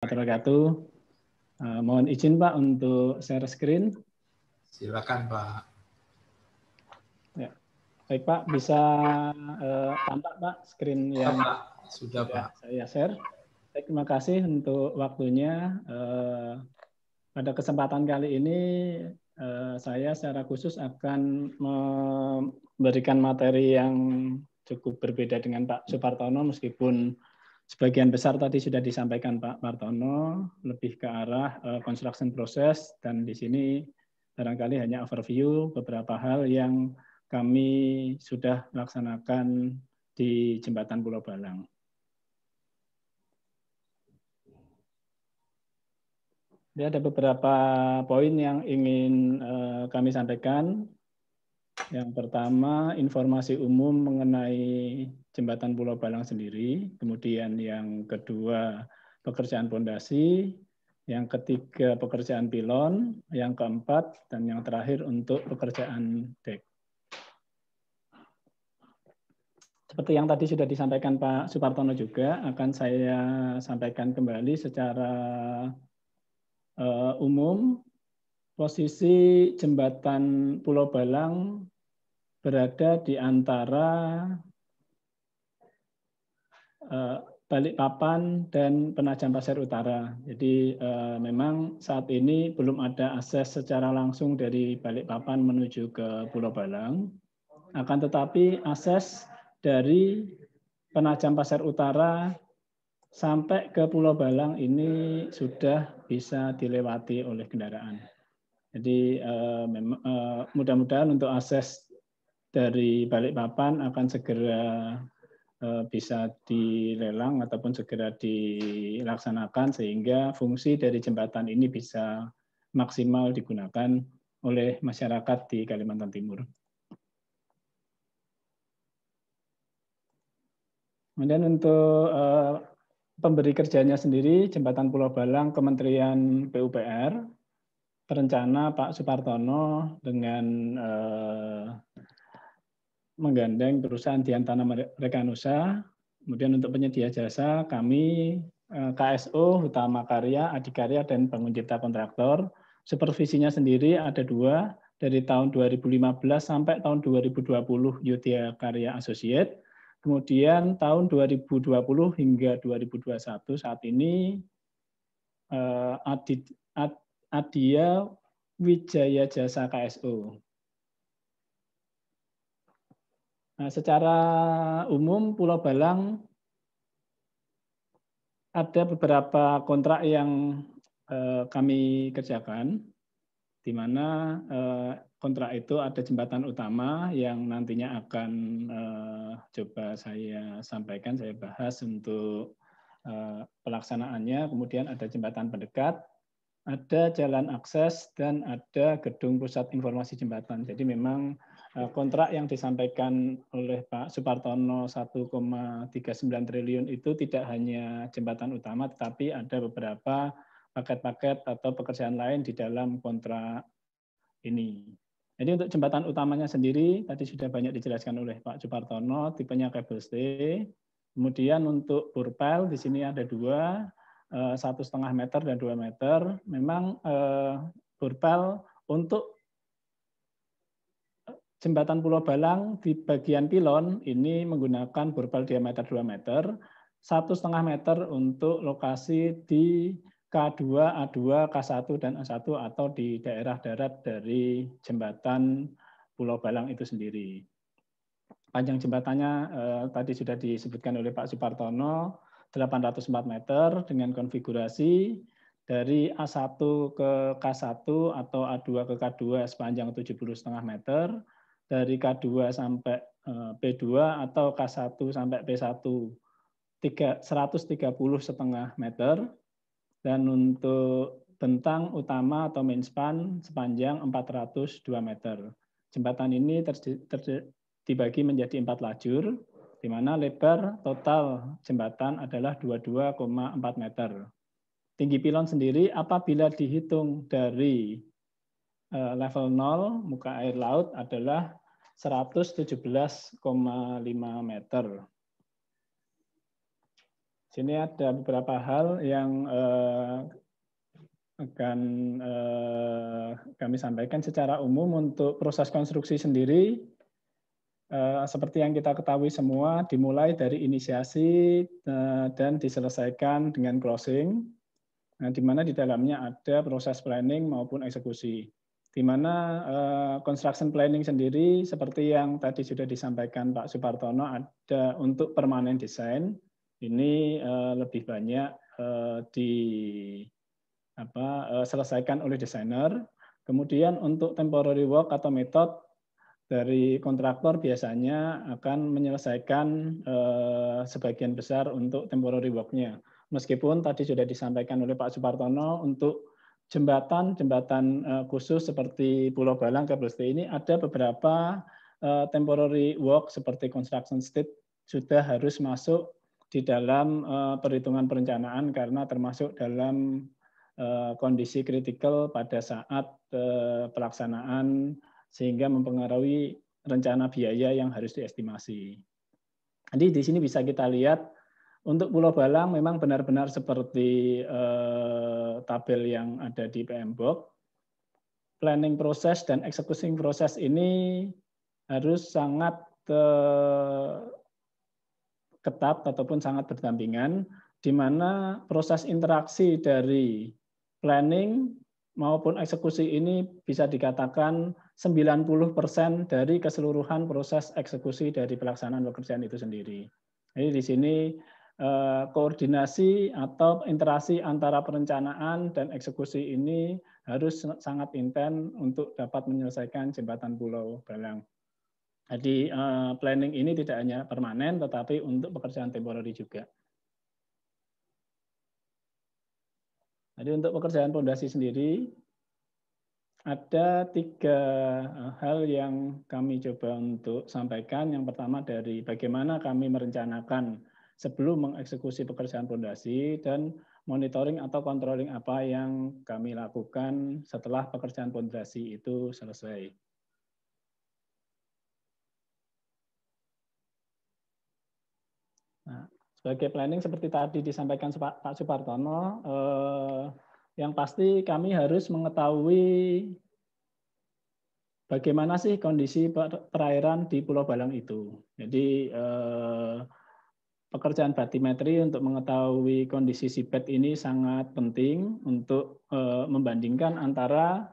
Wabarakatuh. Mohon izin Pak untuk share screen. Silakan Pak. Ya. Baik Pak, bisa tampak Pak screen yang Sudah Pak. saya share. Baik, terima kasih untuk waktunya. Pada kesempatan kali ini saya secara khusus akan memberikan materi yang cukup berbeda dengan Pak Supartono, meskipun sebagian besar tadi sudah disampaikan Pak Martono, lebih ke arah construction process, dan di sini barangkali hanya overview beberapa hal yang kami sudah laksanakan di Jembatan Pulau Balang. Jadi ada beberapa poin yang ingin kami sampaikan. Yang pertama, informasi umum mengenai Jembatan Pulau Balang sendiri. Kemudian yang kedua, pekerjaan pondasi. Yang ketiga, pekerjaan pilon. Yang keempat, dan yang terakhir untuk pekerjaan dek. Seperti yang tadi sudah disampaikan Pak Supartono juga, akan saya sampaikan kembali secara umum. Posisi Jembatan Pulau Balang berada di antara Balikpapan dan Penajam Pasir Utara. Jadi memang saat ini belum ada akses secara langsung dari Balikpapan menuju ke Pulau Balang. Akan tetapi akses dari Penajam Pasir Utara sampai ke Pulau Balang ini sudah bisa dilewati oleh kendaraan. Jadi mudah-mudahan untuk akses dari Balikpapan akan segera bisa dilelang ataupun segera dilaksanakan sehingga fungsi dari jembatan ini bisa maksimal digunakan oleh masyarakat di Kalimantan Timur. Kemudian untuk pemberi kerjanya sendiri, Jembatan Pulau Balang, Kementerian PUPR, perencana Pak Supartono dengan menggandeng perusahaan Diantana Rekanusa. Kemudian untuk penyedia jasa kami KSO, Utama Karya, Adikarya, dan Bangun Cipta Kontraktor. Supervisinya sendiri ada 2, dari tahun 2015 sampai tahun 2020 Yudhya Karya Associate. Kemudian tahun 2020 hingga 2021 saat ini Adia Wijaya Jasa KSO. Nah, secara umum Pulau Balang ada beberapa kontrak yang kami kerjakan, di mana kontrak itu ada jembatan utama yang nantinya akan coba saya sampaikan, saya bahas untuk pelaksanaannya. Kemudian ada jembatan pendekat, ada jalan akses, dan ada gedung pusat informasi jembatan. Jadi memang kontrak yang disampaikan oleh Pak Supartono 1,39 triliun itu tidak hanya jembatan utama, tetapi ada beberapa paket-paket atau pekerjaan lain di dalam kontrak ini. Jadi untuk jembatan utamanya sendiri, tadi sudah banyak dijelaskan oleh Pak Supartono, tipenya kabel stay. Kemudian untuk burpel, di sini ada 2, 1,5 meter dan 2 meter. Memang burpel untuk Jembatan Pulau Balang di bagian pilon ini menggunakan burpel diameter 2 meter, 1,5 meter untuk lokasi di K2, A2, K1, dan A1 atau di daerah darat dari Jembatan Pulau Balang itu sendiri. Panjang jembatannya tadi sudah disebutkan oleh Pak Supartono, 804 meter dengan konfigurasi dari A1 ke K1 atau A2 ke K2 sepanjang 70,5 meter, dari K2 sampai P2 atau K1 sampai P1 130,5 meter, dan untuk bentang utama atau main span sepanjang 402 meter. Jembatan ini dibagi menjadi 4 lajur, di mana lebar total jembatan adalah 22,4 meter. Tinggi pilon sendiri apabila dihitung dari level 0 muka air laut adalah 117,5 meter. Sini ada beberapa hal yang akan kami sampaikan secara umum untuk proses konstruksi sendiri. Seperti yang kita ketahui semua, dimulai dari inisiasi dan diselesaikan dengan closing, di mana di dalamnya ada proses planning maupun eksekusi. Di mana construction planning sendiri, seperti yang tadi sudah disampaikan Pak Supartono, ada untuk permanent design, ini lebih banyak diselesaikan oleh desainer. Kemudian untuk temporary work atau method, dari kontraktor biasanya akan menyelesaikan sebagian besar untuk temporary work-nya. Meskipun tadi sudah disampaikan oleh Pak Supartono untuk jembatan khusus seperti Pulau Balang, Kebelste ini ada beberapa temporary work seperti construction state sudah harus masuk di dalam perhitungan perencanaan karena termasuk dalam kondisi kritikal pada saat pelaksanaan sehingga mempengaruhi rencana biaya yang harus diestimasi. Jadi di sini bisa kita lihat untuk Pulau Balang memang benar-benar seperti tabel yang ada di PMBOK. Planning proses dan executing proses ini harus sangat ketat ataupun sangat berdampingan, di mana proses interaksi dari planning maupun eksekusi ini bisa dikatakan 90% dari keseluruhan proses eksekusi dari pelaksanaan pekerjaan itu sendiri. Jadi di sini koordinasi atau interaksi antara perencanaan dan eksekusi ini harus sangat intens untuk dapat menyelesaikan jembatan Pulau Balang. Jadi planning ini tidak hanya permanen, tetapi untuk pekerjaan temporary juga. Jadi untuk pekerjaan pondasi sendiri, ada 3 hal yang kami coba untuk sampaikan. Yang pertama dari bagaimana kami merencanakan sebelum mengeksekusi pekerjaan pondasi dan monitoring atau controlling apa yang kami lakukan setelah pekerjaan pondasi itu selesai. Nah, sebagai planning seperti tadi disampaikan Pak Supartono, yang pasti kami harus mengetahui bagaimana sih kondisi perairan di Pulau Balang itu. Jadi pekerjaan batimetri untuk mengetahui kondisi seabed ini sangat penting untuk membandingkan antara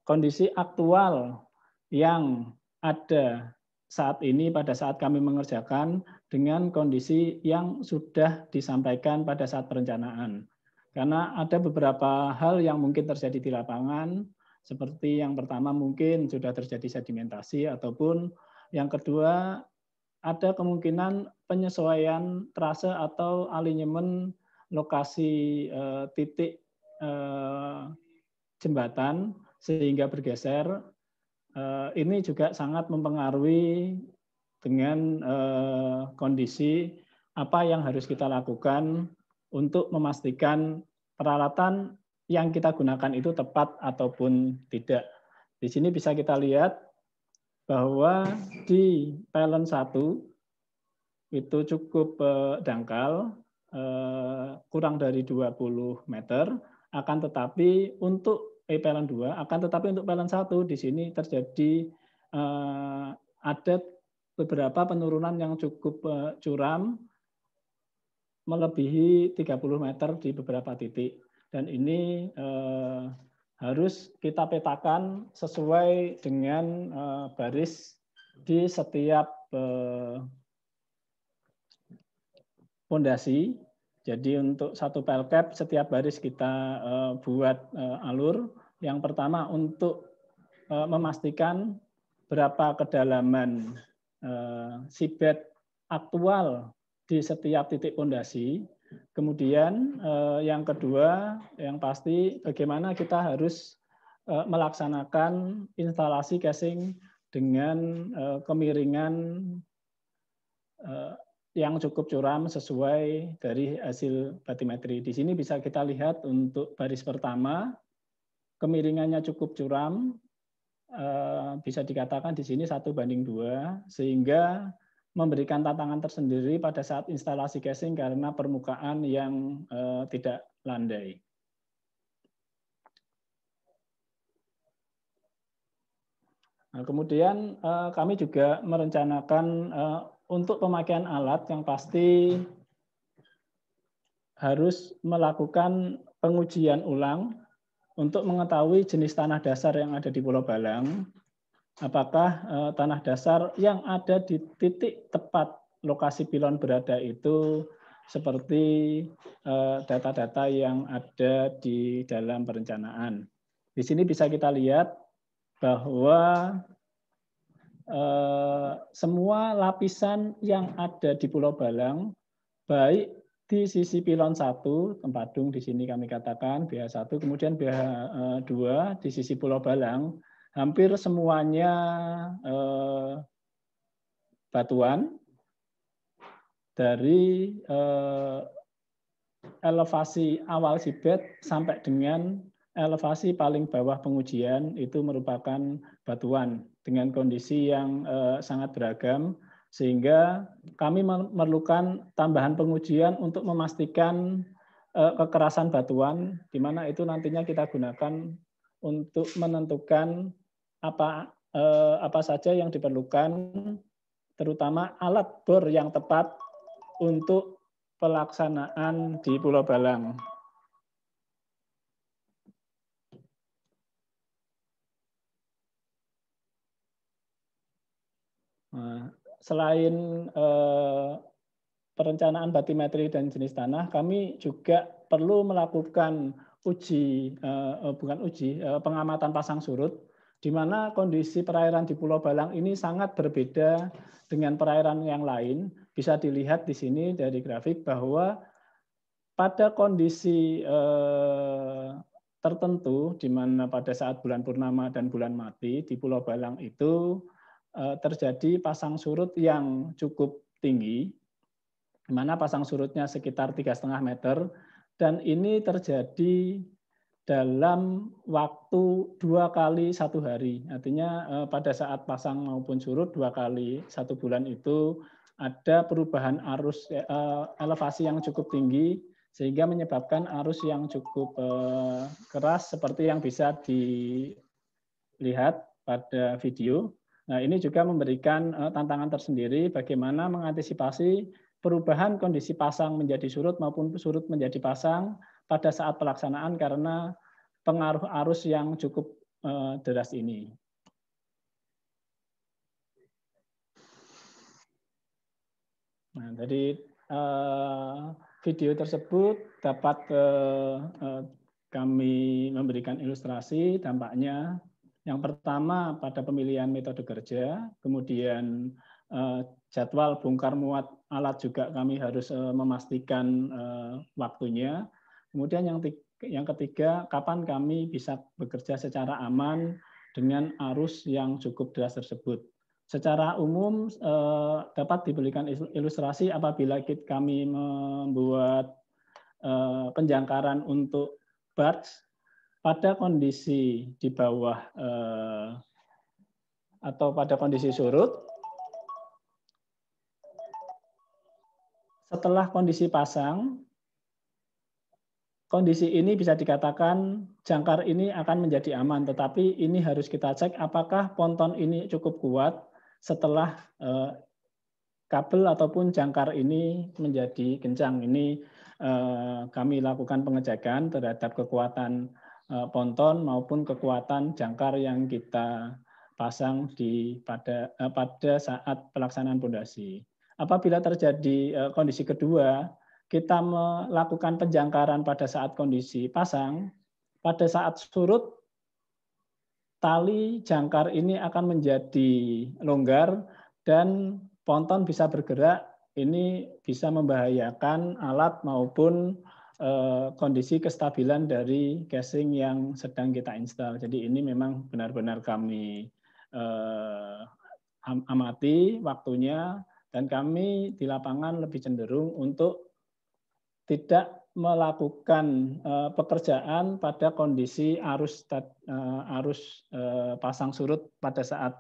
kondisi aktual yang ada saat ini pada saat kami mengerjakan dengan kondisi yang sudah disampaikan pada saat perencanaan. Karena ada beberapa hal yang mungkin terjadi di lapangan, seperti yang pertama mungkin sudah terjadi sedimentasi, ataupun yang kedua ada kemungkinan penyesuaian trase atau alinyemen lokasi titik jembatan sehingga bergeser. Ini juga sangat mempengaruhi dengan kondisi apa yang harus kita lakukan untuk memastikan peralatan yang kita gunakan itu tepat ataupun tidak. Di sini bisa kita lihat bahwa di pylon 1 itu cukup dangkal, kurang dari 20 meter, akan tetapi untuk pylon 2, akan tetapi untuk pylon 1 di sini terjadi ada beberapa penurunan yang cukup curam, melebihi 30 meter di beberapa titik. Dan ini harus kita petakan sesuai dengan baris di setiap pondasi. Jadi untuk satu pelkap setiap baris kita buat alur. Yang pertama untuk memastikan berapa kedalaman seabed aktual di setiap titik pondasi. Kemudian yang kedua, yang pasti bagaimana kita harus melaksanakan instalasi casing dengan kemiringan yang cukup curam sesuai dari hasil batimetri. Di sini bisa kita lihat untuk baris pertama, kemiringannya cukup curam, bisa dikatakan di sini 1:2, sehingga memberikan tantangan tersendiri pada saat instalasi casing karena permukaan yang tidak landai. Nah, kemudian kami juga merencanakan untuk pemakaian alat yang pasti harus melakukan pengujian ulang untuk mengetahui jenis tanah dasar yang ada di Pulau Balang, apakah tanah dasar yang ada di titik tepat lokasi pilon berada itu seperti data-data yang ada di dalam perencanaan. Di sini bisa kita lihat bahwa semua lapisan yang ada di Pulau Balang, baik di sisi pilon 1, Tempadung di sini kami katakan BH1, kemudian BH2 di sisi Pulau Balang, hampir semuanya batuan dari elevasi awal seabed sampai dengan elevasi paling bawah pengujian itu merupakan batuan dengan kondisi yang sangat beragam, sehingga kami memerlukan tambahan pengujian untuk memastikan kekerasan batuan, di mana itu nantinya kita gunakan untuk menentukan apa saja yang diperlukan, terutama alat bor yang tepat untuk pelaksanaan di Pulau Balang. Selain perencanaan batimetri dan jenis tanah, kami juga perlu melakukan pengamatan pasang surut, di mana kondisi perairan di Pulau Balang ini sangat berbeda dengan perairan yang lain. Bisa dilihat di sini dari grafik bahwa pada kondisi tertentu, di mana pada saat bulan purnama dan bulan mati di Pulau Balang itu terjadi pasang surut yang cukup tinggi, di mana pasang surutnya sekitar 3,5 meter, dan ini terjadi dalam waktu 2 kali 1 hari. Artinya pada saat pasang maupun surut 2 kali 1 bulan itu ada perubahan arus elevasi yang cukup tinggi, sehingga menyebabkan arus yang cukup keras seperti yang bisa dilihat pada video. Nah, ini juga memberikan tantangan tersendiri bagaimana mengantisipasi perubahan kondisi pasang menjadi surut maupun surut menjadi pasang pada saat pelaksanaan karena pengaruh arus yang cukup deras ini. Nah, dari video tersebut dapat kami memberikan ilustrasi dampaknya. Yang pertama pada pemilihan metode kerja, kemudian jadwal bongkar muat alat juga kami harus memastikan waktunya. Kemudian yang ketiga, kapan kami bisa bekerja secara aman dengan arus yang cukup deras tersebut. Secara umum dapat diberikan ilustrasi apabila kami membuat penjangkaran untuk barge pada kondisi di bawah atau pada kondisi surut, setelah kondisi pasang, kondisi ini bisa dikatakan jangkar ini akan menjadi aman, tetapi ini harus kita cek apakah ponton ini cukup kuat setelah kabel ataupun jangkar ini menjadi kencang. Ini kami lakukan pengecekan terhadap kekuatan ponton maupun kekuatan jangkar yang kita pasang pada saat pelaksanaan pondasi. Apabila terjadi kondisi kedua, kita melakukan penjangkaran pada saat kondisi pasang, pada saat surut, tali jangkar ini akan menjadi longgar dan ponton bisa bergerak. Ini bisa membahayakan alat maupun kondisi kestabilan dari casing yang sedang kita install. Jadi ini memang benar-benar kami amati waktunya, dan kami di lapangan lebih cenderung untuk tidak melakukan pekerjaan pada kondisi arus pasang surut pada saat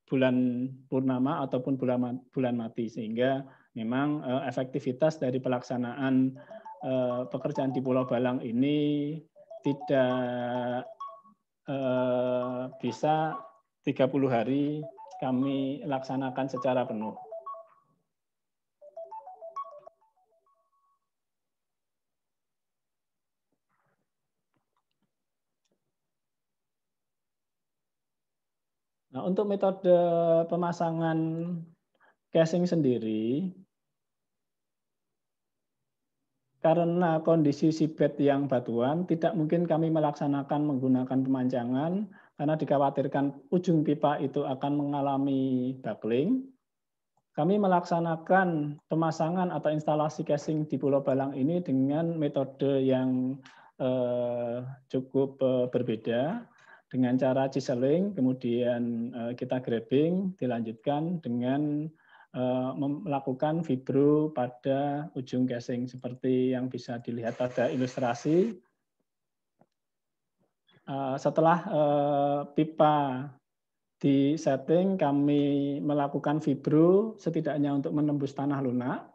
bulan purnama ataupun bulan mati, sehingga memang efektivitas dari pelaksanaan pekerjaan di Pulau Balang ini tidak bisa 30 hari kami laksanakan secara penuh. Nah, untuk metode pemasangan casing sendiri, karena kondisi seabed yang batuan, tidak mungkin kami melaksanakan menggunakan pemanjangan, karena dikhawatirkan ujung pipa itu akan mengalami buckling. Kami melaksanakan pemasangan atau instalasi casing di Pulau Balang ini dengan metode yang cukup berbeda, dengan cara chiseling, kemudian kita grabbing, dilanjutkan dengan melakukan vibro pada ujung casing seperti yang bisa dilihat pada ilustrasi. Setelah pipa di setting, kami melakukan vibro setidaknya untuk menembus tanah lunak,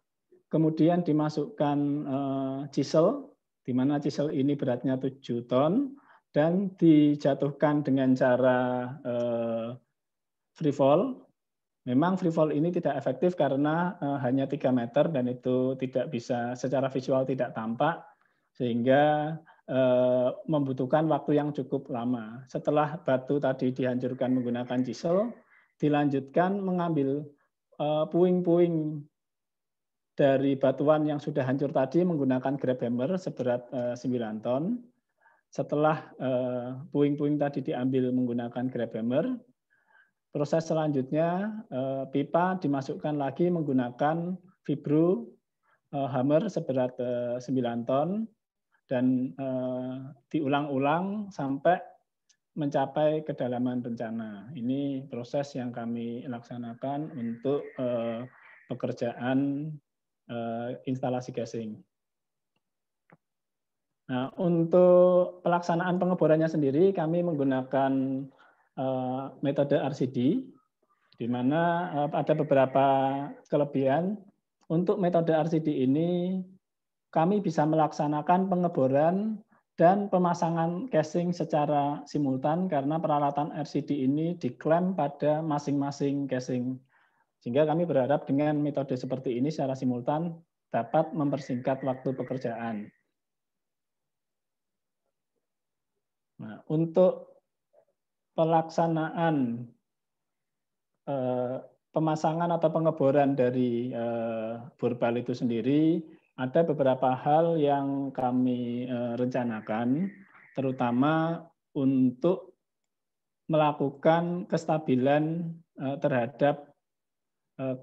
kemudian dimasukkan chisel, di mana chisel ini beratnya 7 ton, dan dijatuhkan dengan cara free fall. Memang free fall ini tidak efektif karena hanya 3 meter dan itu tidak bisa secara visual tidak tampak, sehingga membutuhkan waktu yang cukup lama. Setelah batu tadi dihancurkan menggunakan chisel, dilanjutkan mengambil puing-puing dari batuan yang sudah hancur tadi menggunakan grab hammer seberat 9 ton. Setelah puing-puing tadi diambil menggunakan grab hammer, proses selanjutnya pipa dimasukkan lagi menggunakan vibro hammer seberat 9 ton dan diulang-ulang sampai mencapai kedalaman rencana. Ini proses yang kami laksanakan untuk pekerjaan instalasi casing. Nah, untuk pelaksanaan pengeborannya sendiri kami menggunakan metode RCD, di mana ada beberapa kelebihan. Untuk metode RCD ini kami bisa melaksanakan pengeboran dan pemasangan casing secara simultan karena peralatan RCD ini diklaim pada masing-masing casing. Sehingga kami berharap dengan metode seperti ini secara simultan dapat mempersingkat waktu pekerjaan. Nah, untuk pelaksanaan pemasangan atau pengeboran dari borbal itu sendiri, ada beberapa hal yang kami rencanakan, terutama untuk melakukan kestabilan terhadap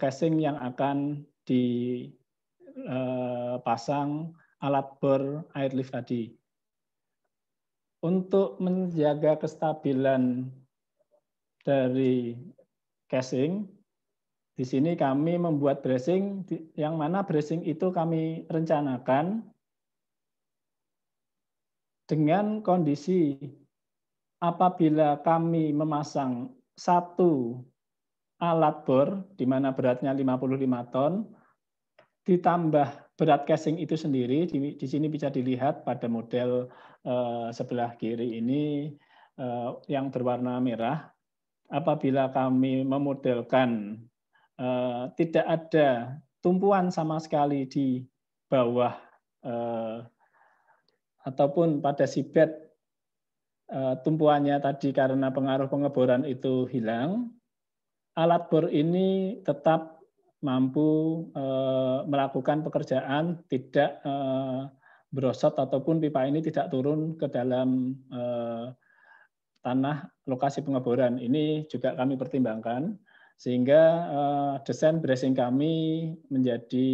casing yang akan dipasang alat bor airlift tadi. Untuk menjaga kestabilan dari casing, di sini kami membuat bracing, yang mana bracing itu kami rencanakan dengan kondisi apabila kami memasang satu alat bor, di mana beratnya 55 ton, ditambah berat casing itu sendiri, di sini bisa dilihat pada model sebelah kiri ini yang berwarna merah. Apabila kami memodelkan tidak ada tumpuan sama sekali di bawah ataupun pada seabed tumpuannya tadi karena pengaruh pengeboran itu hilang, alat bor ini tetap mampu melakukan pekerjaan, tidak berosot ataupun pipa ini tidak turun ke dalam tanah lokasi pengeboran. Ini juga kami pertimbangkan, sehingga desain bracing kami menjadi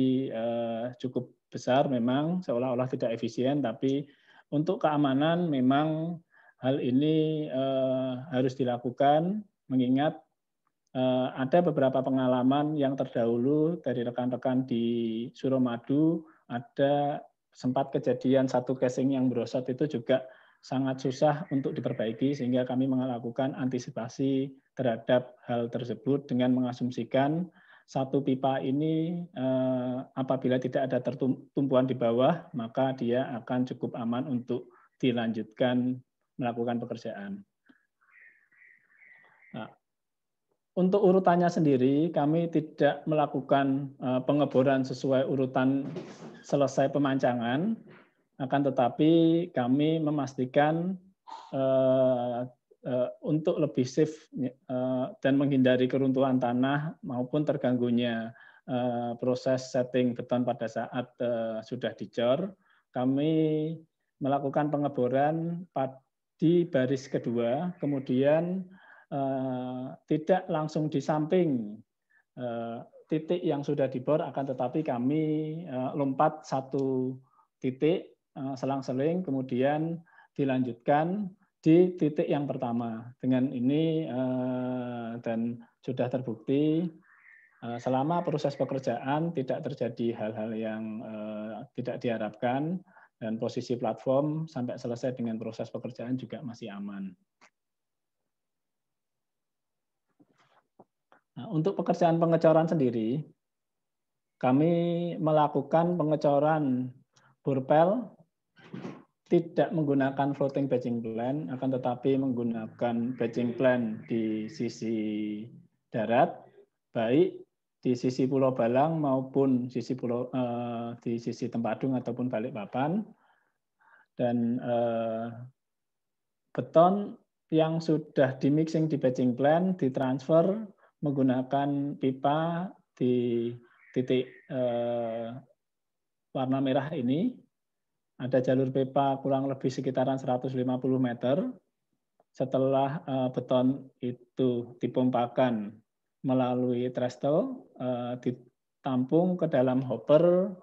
cukup besar memang, seolah-olah tidak efisien, tapi untuk keamanan memang hal ini harus dilakukan, mengingat ada beberapa pengalaman yang terdahulu dari rekan-rekan di Suramadu, ada sempat kejadian satu casing yang berosot itu juga sangat susah untuk diperbaiki, sehingga kami melakukan antisipasi terhadap hal tersebut dengan mengasumsikan satu pipa ini apabila tidak ada tumpuan di bawah, maka dia akan cukup aman untuk dilanjutkan melakukan pekerjaan. Nah, untuk urutannya sendiri, kami tidak melakukan pengeboran sesuai urutan selesai pemancangan, akan tetapi kami memastikan untuk lebih safe dan menghindari keruntuhan tanah maupun terganggunya proses setting beton pada saat sudah dicor, kami melakukan pengeboran di baris kedua, kemudian tidak langsung di samping titik yang sudah dibor, akan tetapi kami lompat satu titik selang-seling, kemudian dilanjutkan di titik yang pertama. Dengan ini dan sudah terbukti selama proses pekerjaan tidak terjadi hal-hal yang tidak diharapkan, dan posisi platform sampai selesai dengan proses pekerjaan juga masih aman. Nah, untuk pekerjaan pengecoran sendiri, kami melakukan pengecoran borpel tidak menggunakan floating batching plan, akan tetapi menggunakan batching plan di sisi darat, baik di sisi Pulau Balang maupun di sisi Tempadung ataupun Balikpapan, dan beton yang sudah di mixing di batching plan ditransfer menggunakan pipa di titik warna merah ini. Ada jalur pipa kurang lebih sekitaran 150 meter. Setelah beton itu dipompakan melalui trestle, ditampung ke dalam hopper,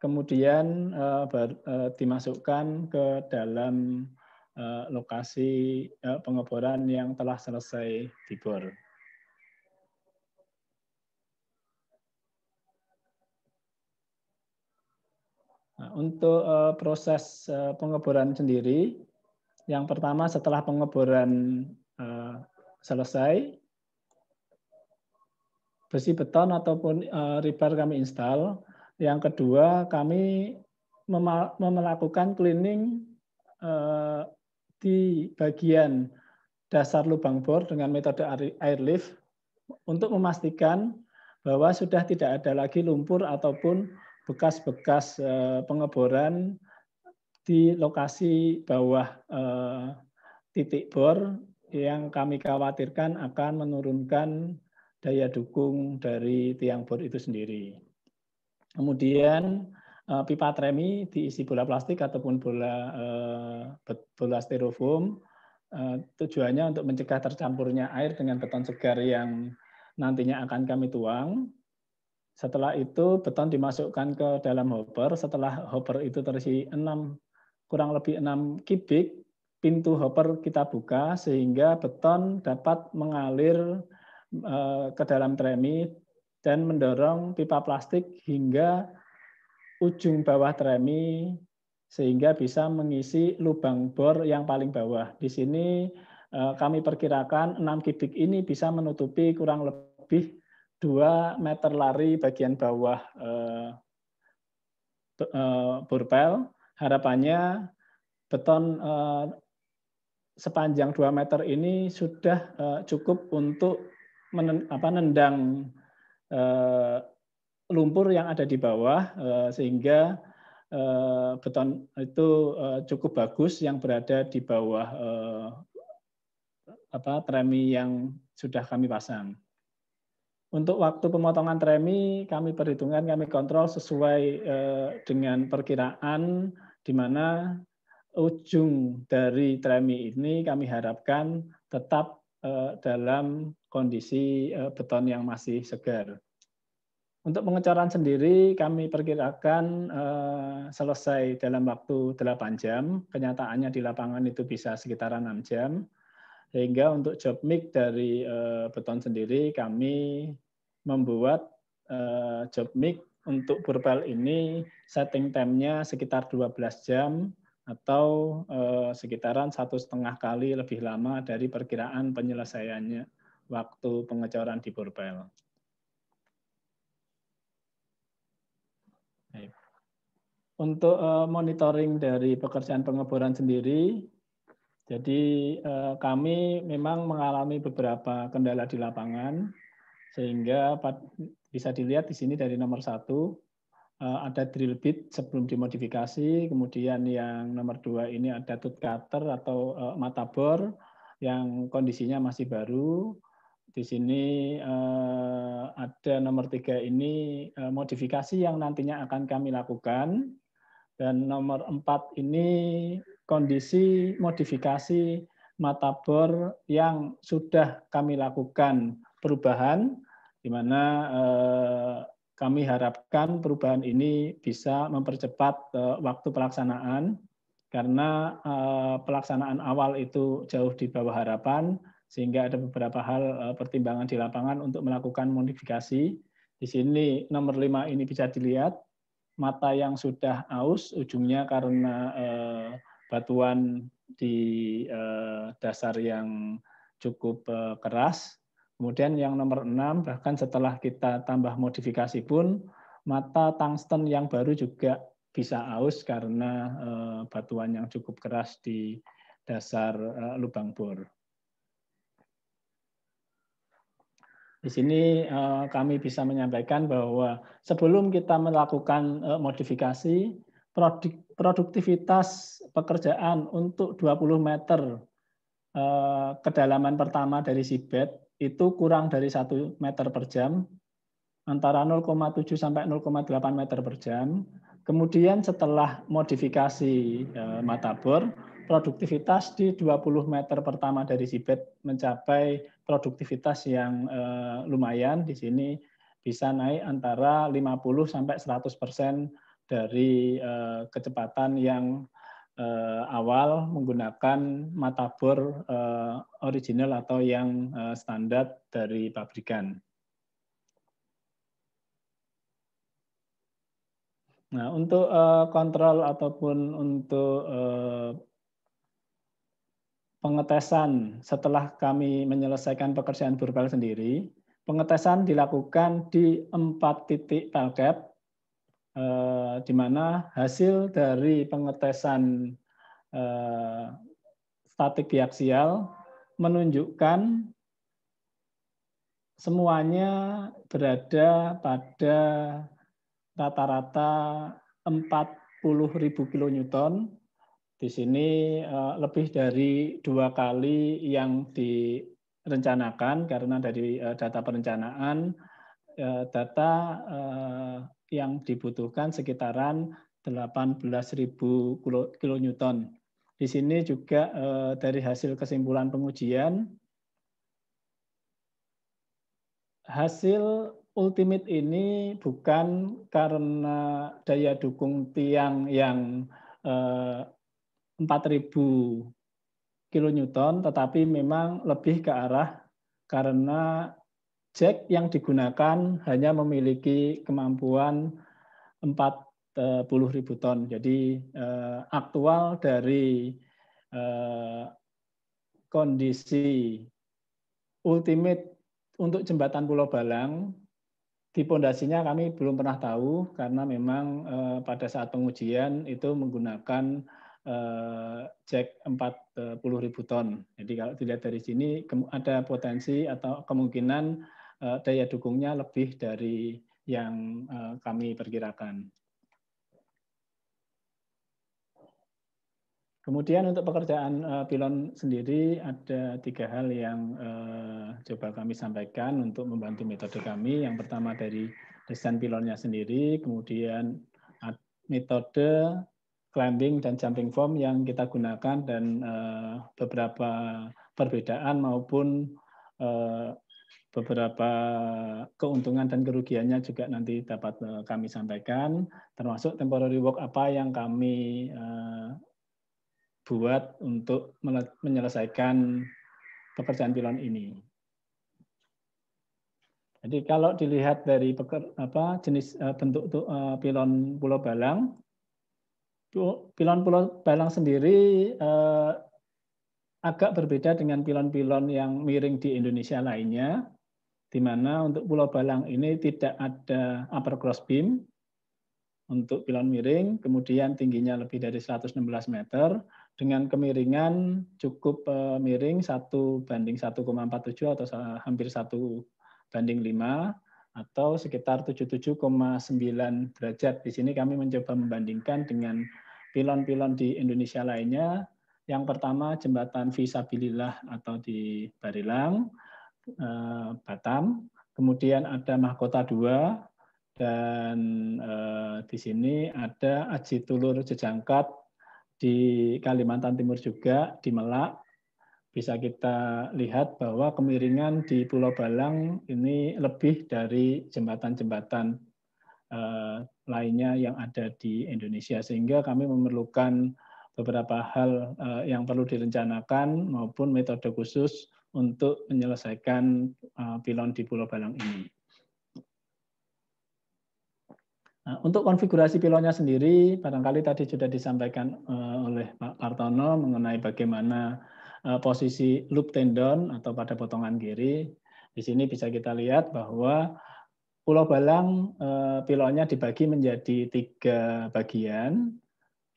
kemudian dimasukkan ke dalam lokasi pengeboran yang telah selesai dibor. Nah, untuk proses pengeboran sendiri, yang pertama setelah pengeboran selesai, besi beton ataupun rebar kami install. Yang kedua, kami melakukan cleaning di bagian dasar lubang bor dengan metode airlift untuk memastikan bahwa sudah tidak ada lagi lumpur ataupun bekas-bekas pengeboran di lokasi bawah titik bor yang kami khawatirkan akan menurunkan daya dukung dari tiang bor itu sendiri. Kemudian pipa tremi diisi bola plastik ataupun bola styrofoam, tujuannya untuk mencegah tercampurnya air dengan beton segar yang nantinya akan kami tuang. Setelah itu beton dimasukkan ke dalam hopper. Setelah hopper itu terisi kurang lebih 6 kubik, pintu hopper kita buka sehingga beton dapat mengalir ke dalam tremi dan mendorong pipa plastik hingga ujung bawah tremi sehingga bisa mengisi lubang bor yang paling bawah. Di sini kami perkirakan 6 kubik ini bisa menutupi kurang lebih 2 meter lari bagian bawah borpel. Harapannya beton sepanjang 2 meter ini sudah cukup untuk menendang lumpur yang ada di bawah, sehingga beton itu cukup bagus yang berada di bawah tremi yang sudah kami pasang. Untuk waktu pemotongan tremi kami perhitungkan, kami kontrol sesuai dengan perkiraan, di mana ujung dari tremi ini kami harapkan tetap dalam kondisi beton yang masih segar. Untuk pengecoran sendiri kami perkirakan selesai dalam waktu 8 jam, kenyataannya di lapangan itu bisa sekitaran 6 jam. Sehingga untuk job mix dari beton sendiri kami membuat job mix untuk borpel ini setting time-nya sekitar 12 jam atau sekitaran 1,5 kali lebih lama dari perkiraan penyelesaiannya waktu pengecoran di Purpel. Untuk monitoring dari pekerjaan pengeboran sendiri, jadi kami memang mengalami beberapa kendala di lapangan, sehingga bisa dilihat di sini dari nomor 1, ada drill bit sebelum dimodifikasi, kemudian yang nomor 2 ini ada tooth cutter atau mata bor yang kondisinya masih baru. Di sini ada nomor 3 ini modifikasi yang nantinya akan kami lakukan. Dan nomor 4 ini kondisi modifikasi mata bor yang sudah kami lakukan perubahan, di mana kami harapkan perubahan ini bisa mempercepat waktu pelaksanaan, karena pelaksanaan awal itu jauh di bawah harapan, sehingga ada beberapa hal pertimbangan di lapangan untuk melakukan modifikasi. Di sini nomor 5 ini bisa dilihat, mata yang sudah aus, ujungnya karena batuan di dasar yang cukup keras. Kemudian yang nomor 6, bahkan setelah kita tambah modifikasi pun, mata tungsten yang baru juga bisa aus karena batuan yang cukup keras di dasar lubang bor. Di sini kami bisa menyampaikan bahwa sebelum kita melakukan modifikasi, produktivitas pekerjaan untuk 20 meter kedalaman pertama dari seabed itu kurang dari 1 meter per jam, antara 0,7 sampai 0,8 meter per jam. Kemudian setelah modifikasi mata bor, produktivitas di 20 meter pertama dari seabed mencapai produktivitas yang lumayan. Di sini bisa naik antara 50 sampai 100% dari kecepatan yang awal menggunakan mata bor original atau yang standar dari pabrikan. Nah, untuk kontrol ataupun untuk pengetesan setelah kami menyelesaikan pekerjaan Purpel sendiri, pengetesan dilakukan di 4 titik pelcap, di mana hasil dari pengetesan statik biaksial menunjukkan semuanya berada pada rata-rata 40.000 kilonewton. Di sini lebih dari 2 kali yang direncanakan, karena dari data perencanaan, data yang dibutuhkan sekitaran 18.000 kilonewton. Di sini juga dari hasil kesimpulan pengujian, hasil ultimate ini bukan karena daya dukung tiang yang 4.000 kilonewton, tetapi memang lebih ke arah karena jack yang digunakan hanya memiliki kemampuan 40.000 ton. Jadi aktual dari kondisi ultimate untuk jembatan Pulau Balang, di pondasinya kami belum pernah tahu, karena memang pada saat pengujian itu menggunakan jack 40.000 ton. Jadi kalau dilihat dari sini ada potensi atau kemungkinan daya dukungnya lebih dari yang kami perkirakan. Kemudian untuk pekerjaan pilon sendiri ada 3 hal yang coba kami sampaikan untuk membantu metode kami. Yang pertama dari desain pilonnya sendiri, kemudian metode climbing dan jumping form yang kita gunakan, dan beberapa perbedaan maupun beberapa keuntungan dan kerugiannya juga nanti dapat kami sampaikan, termasuk temporary work apa yang kami buat untuk menyelesaikan pekerjaan pilon ini. Jadi kalau dilihat dari jenis bentuk pilon Pulau Balang, Pilon Pulau Balang sendiri agak berbeda dengan pilon-pilon yang miring di Indonesia lainnya, di mana untuk Pulau Balang ini tidak ada upper cross beam untuk pilon miring, kemudian tingginya lebih dari 116 meter, dengan kemiringan cukup miring 1:1,47 atau hampir 1:5, atau sekitar 77,9 derajat. Di sini kami mencoba membandingkan dengan pilon-pilon di Indonesia lainnya. Yang pertama jembatan Visabilillah atau di Barilang, Batam. Kemudian ada Mahkota 2, dan di sini ada Aji Tulur Jejangkat di Kalimantan Timur juga, di Melak. Bisa kita lihat bahwa kemiringan di Pulau Balang ini lebih dari jembatan-jembatan lainnya yang ada di Indonesia, sehingga kami memerlukan beberapa hal yang perlu direncanakan maupun metode khusus untuk menyelesaikan pilon di Pulau Balang ini. Nah, untuk konfigurasi pilonnya sendiri, barangkali tadi sudah disampaikan oleh Pak Kartono mengenai bagaimana posisi loop tendon atau pada potongan kiri. Di sini bisa kita lihat bahwa Pulau Balang pilonnya dibagi menjadi 3 bagian.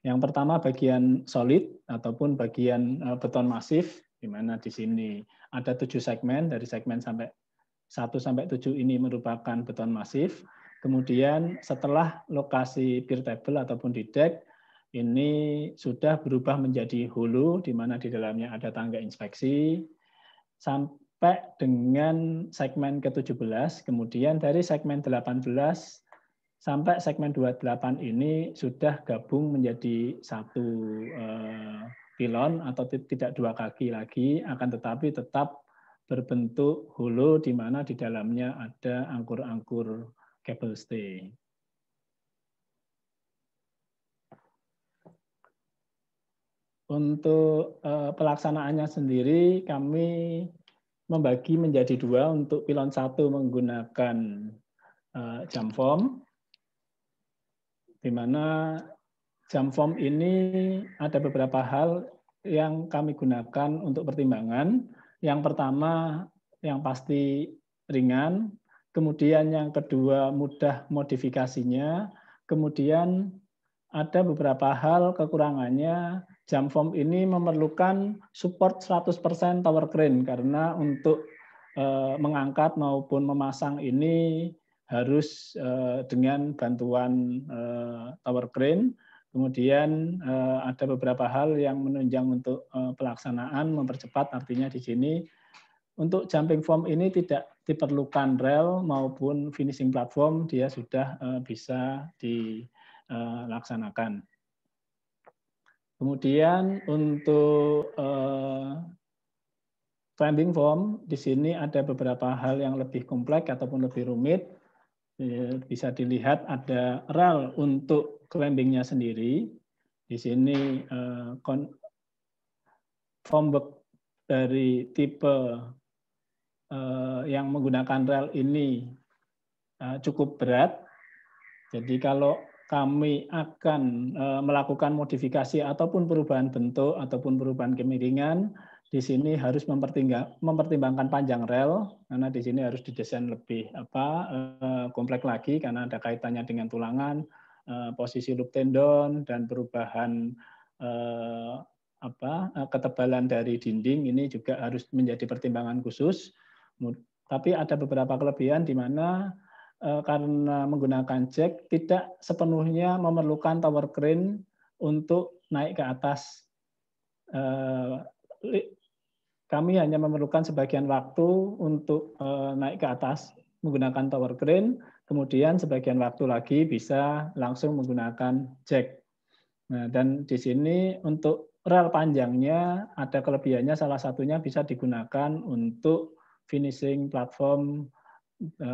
Yang pertama bagian solid ataupun bagian beton masif, di mana di sini ada 7 segmen, dari segmen 1 sampai 7 ini merupakan beton masif. Kemudian setelah lokasi pier table ataupun di deck, ini sudah berubah menjadi hulu, di mana di dalamnya ada tangga inspeksi, sampai dengan segmen ke-17, kemudian dari segmen 18 sampai segmen 28 ini sudah gabung menjadi satu pilon atau tidak 2 kaki lagi, akan tetapi tetap berbentuk hulu di mana di dalamnya ada angkur-angkur cable stay. Untuk pelaksanaannya sendiri kami membagi menjadi 2. Untuk pilon 1 menggunakan jam form, di mana jam form ini ada beberapa hal yang kami gunakan untuk pertimbangan. Yang pertama yang pasti ringan, kemudian yang kedua mudah modifikasinya, kemudian ada beberapa hal kekurangannya. Jam form ini memerlukan support 100% tower crane, karena untuk mengangkat maupun memasang ini harus dengan bantuan tower crane. Kemudian ada beberapa hal yang menunjang untuk pelaksanaan, mempercepat, artinya di sini untuk jumping form ini tidak diperlukan rel maupun finishing platform, dia sudah bisa dilaksanakan. Kemudian untuk climbing form, di sini ada beberapa hal yang lebih kompleks ataupun lebih rumit. Bisa dilihat ada rel untuk climbingnya sendiri. Di sini formwork dari tipe yang menggunakan rel ini cukup berat. Jadi kalau kami akan melakukan modifikasi ataupun perubahan bentuk ataupun perubahan kemiringan, di sini harus mempertimbangkan panjang rel, karena di sini harus didesain lebih kompleks lagi karena ada kaitannya dengan tulangan, posisi loop tendon, dan perubahan ketebalan dari dinding ini juga harus menjadi pertimbangan khusus. Tapi ada beberapa kelebihan di mana karena menggunakan jack tidak sepenuhnya memerlukan tower crane untuk naik ke atas. Kami hanya memerlukan sebagian waktu untuk naik ke atas menggunakan tower crane, kemudian sebagian waktu lagi bisa langsung menggunakan jack. Nah, dan di sini untuk rel panjangnya ada kelebihannya, salah satunya bisa digunakan untuk finishing platform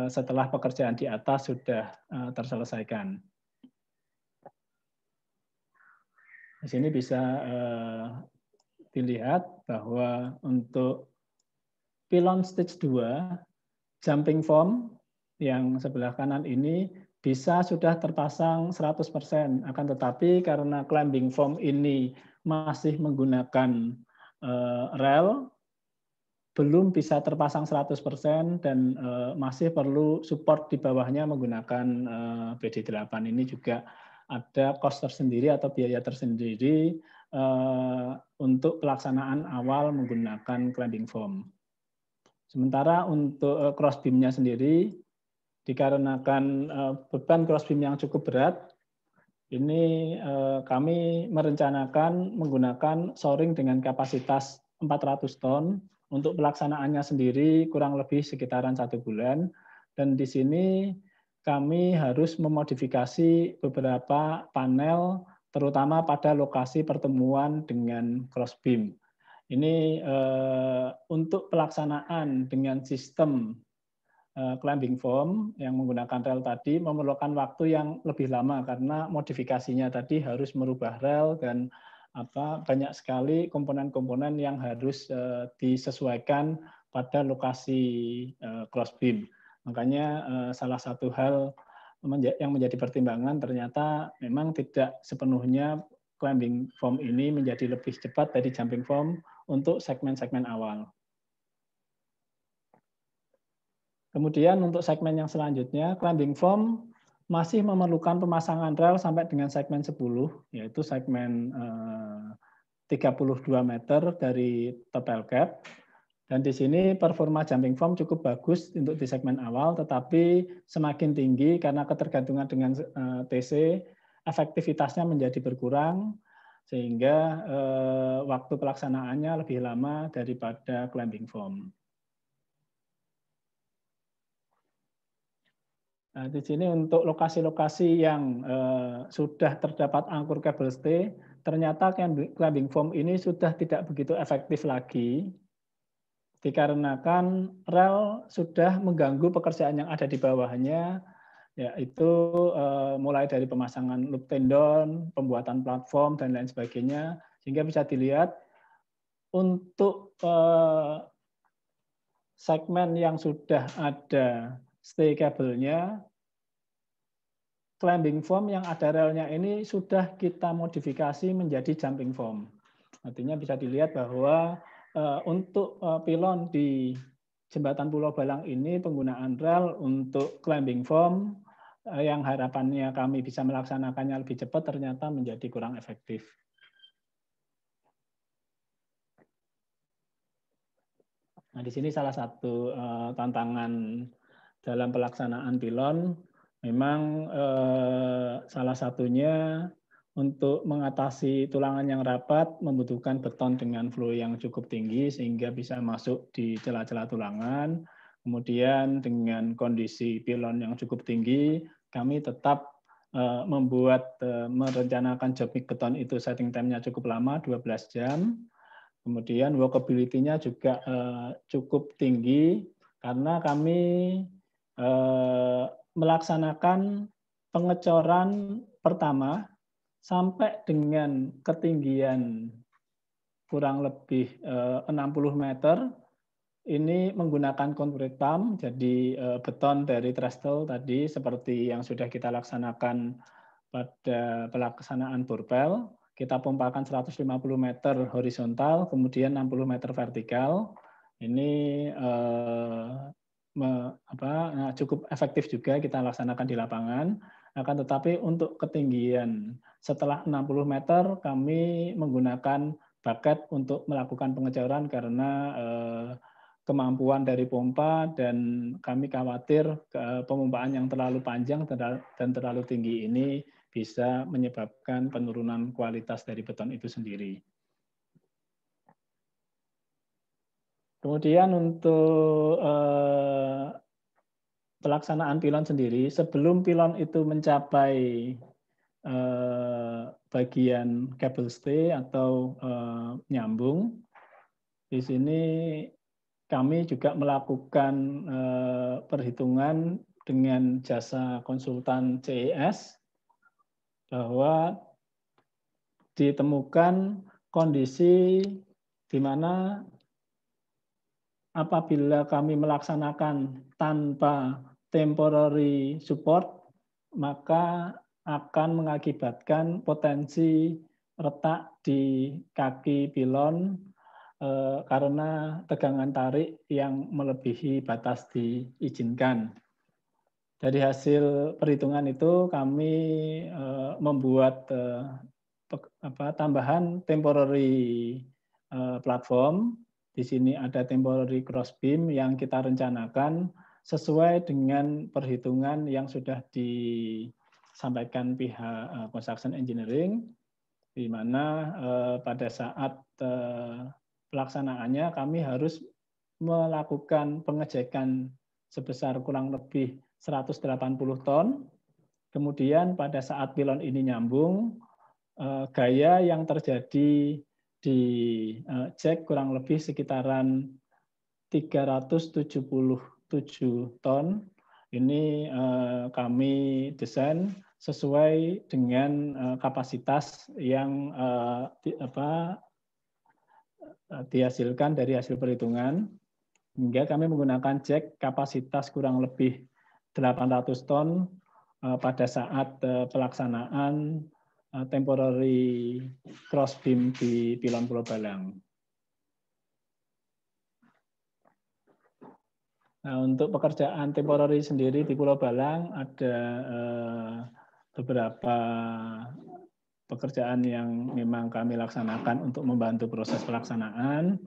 setelah pekerjaan di atas sudah terselesaikan. Di sini bisa dilihat bahwa untuk pilon stage 2, jumping form yang sebelah kanan ini bisa sudah terpasang 100%. Akan tetapi karena climbing foam ini masih menggunakan rel, belum bisa terpasang 100% dan masih perlu support di bawahnya menggunakan BD8. Ini juga ada cost tersendiri atau biaya tersendiri untuk pelaksanaan awal menggunakan climbing foam. Sementara untuk cross beam-nya sendiri, dikarenakan beban cross beam yang cukup berat, ini kami merencanakan menggunakan shoring dengan kapasitas 400 ton. Untuk pelaksanaannya sendiri kurang lebih sekitaran 1 bulan. Dan di sini kami harus memodifikasi beberapa panel, terutama pada lokasi pertemuan dengan cross beam. Ini untuk pelaksanaan dengan sistem climbing foam yang menggunakan rel tadi memerlukan waktu yang lebih lama karena modifikasinya tadi harus merubah rel dan banyak sekali komponen-komponen yang harus disesuaikan pada lokasi cross beam. Makanya salah satu hal yang menjadi pertimbangan ternyata memang tidak sepenuhnya climbing foam ini menjadi lebih cepat dari jumping foam untuk segmen-segmen awal. Kemudian untuk segmen yang selanjutnya, climbing foam masih memerlukan pemasangan rel sampai dengan segmen 10, yaitu segmen 32 meter dari topel cap. Dan di sini performa jumping foam cukup bagus untuk di segmen awal, tetapi semakin tinggi karena ketergantungan dengan TC, efektivitasnya menjadi berkurang, sehingga waktu pelaksanaannya lebih lama daripada climbing foam. Nah, di sini untuk lokasi-lokasi yang sudah terdapat angkur kabel stay, ternyata climbing foam ini sudah tidak begitu efektif lagi, dikarenakan rel sudah mengganggu pekerjaan yang ada di bawahnya, yaitu mulai dari pemasangan loop tendon, pembuatan platform, dan lain sebagainya, sehingga bisa dilihat untuk segmen yang sudah ada stay kabelnya, climbing foam yang ada relnya ini sudah kita modifikasi menjadi jumping foam. Artinya bisa dilihat bahwa untuk pilon di jembatan Pulau Balang ini penggunaan rel untuk climbing foam yang harapannya kami bisa melaksanakannya lebih cepat ternyata menjadi kurang efektif. Nah, di sini salah satu tantangan dalam pelaksanaan pilon, memang salah satunya untuk mengatasi tulangan yang rapat membutuhkan beton dengan flow yang cukup tinggi sehingga bisa masuk di celah-celah tulangan. Kemudian dengan kondisi pilon yang cukup tinggi, kami tetap merencanakan jobik beton itu setting time-nya cukup lama, 12 jam. Kemudian workability-nya juga cukup tinggi karena kami melaksanakan pengecoran pertama sampai dengan ketinggian kurang lebih 60 meter. Ini menggunakan concrete pump, jadi beton dari trestle tadi seperti yang sudah kita laksanakan pada pelaksanaan borpel. Kita pompakan 150 meter horizontal, kemudian 60 meter vertikal. Ini cukup efektif juga kita laksanakan di lapangan. Akan tetapi untuk ketinggian setelah 60 meter kami menggunakan bucket untuk melakukan pengecoran karena kemampuan dari pompa dan kami khawatir pemompaan yang terlalu panjang dan terlalu tinggi ini bisa menyebabkan penurunan kualitas dari beton itu sendiri. Kemudian untuk pelaksanaan pilon sendiri, sebelum pilon itu mencapai bagian kabel stay atau nyambung, di sini kami juga melakukan perhitungan dengan jasa konsultan CES bahwa ditemukan kondisi di mana apabila kami melaksanakan tanpa temporary support, maka akan mengakibatkan potensi retak di kaki pilon karena tegangan tarik yang melebihi batas diizinkan. Dari hasil perhitungan itu kami membuat tambahan temporary platform. Di sini ada temporary crossbeam yang kita rencanakan sesuai dengan perhitungan yang sudah disampaikan pihak construction engineering, di mana pada saat pelaksanaannya kami harus melakukan pengecekan sebesar kurang lebih 180 ton. Kemudian pada saat pilon ini nyambung, gaya yang terjadi di cek kurang lebih sekitaran 377 ton. Ini kami desain sesuai dengan kapasitas yang dihasilkan dari hasil perhitungan, hingga kami menggunakan cek kapasitas kurang lebih 800 ton pada saat pelaksanaan temporary crossbeam di pilon Pulau Balang. Nah, untuk pekerjaan temporary sendiri di Pulau Balang ada beberapa pekerjaan yang memang kami laksanakan untuk membantu proses pelaksanaan.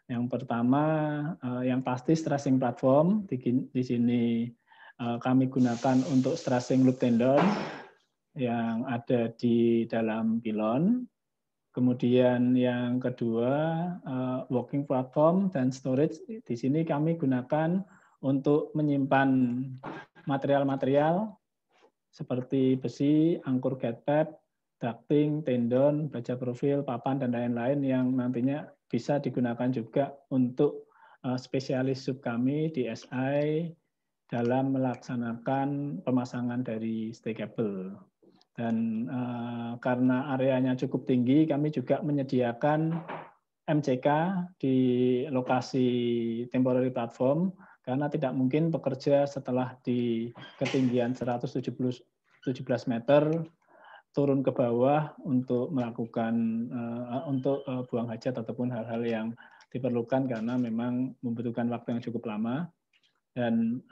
Yang pertama, yang pasti stressing platform. Di sini kami gunakan untuk stressing loop tendon yang ada di dalam pilon. Kemudian yang kedua, walking platform dan storage. Di sini kami gunakan untuk menyimpan material-material seperti besi, angkur gatpad, ducting, tendon, baja profil, papan, dan lain-lain yang nantinya bisa digunakan juga untuk spesialis sub kami di SI dalam melaksanakan pemasangan dari stay cable. Dan karena areanya cukup tinggi, kami juga menyediakan MCK di lokasi temporary platform, karena tidak mungkin bekerja setelah di ketinggian 117 meter turun ke bawah untuk melakukan untuk buang hajat ataupun hal-hal yang diperlukan, karena memang membutuhkan waktu yang cukup lama. Dan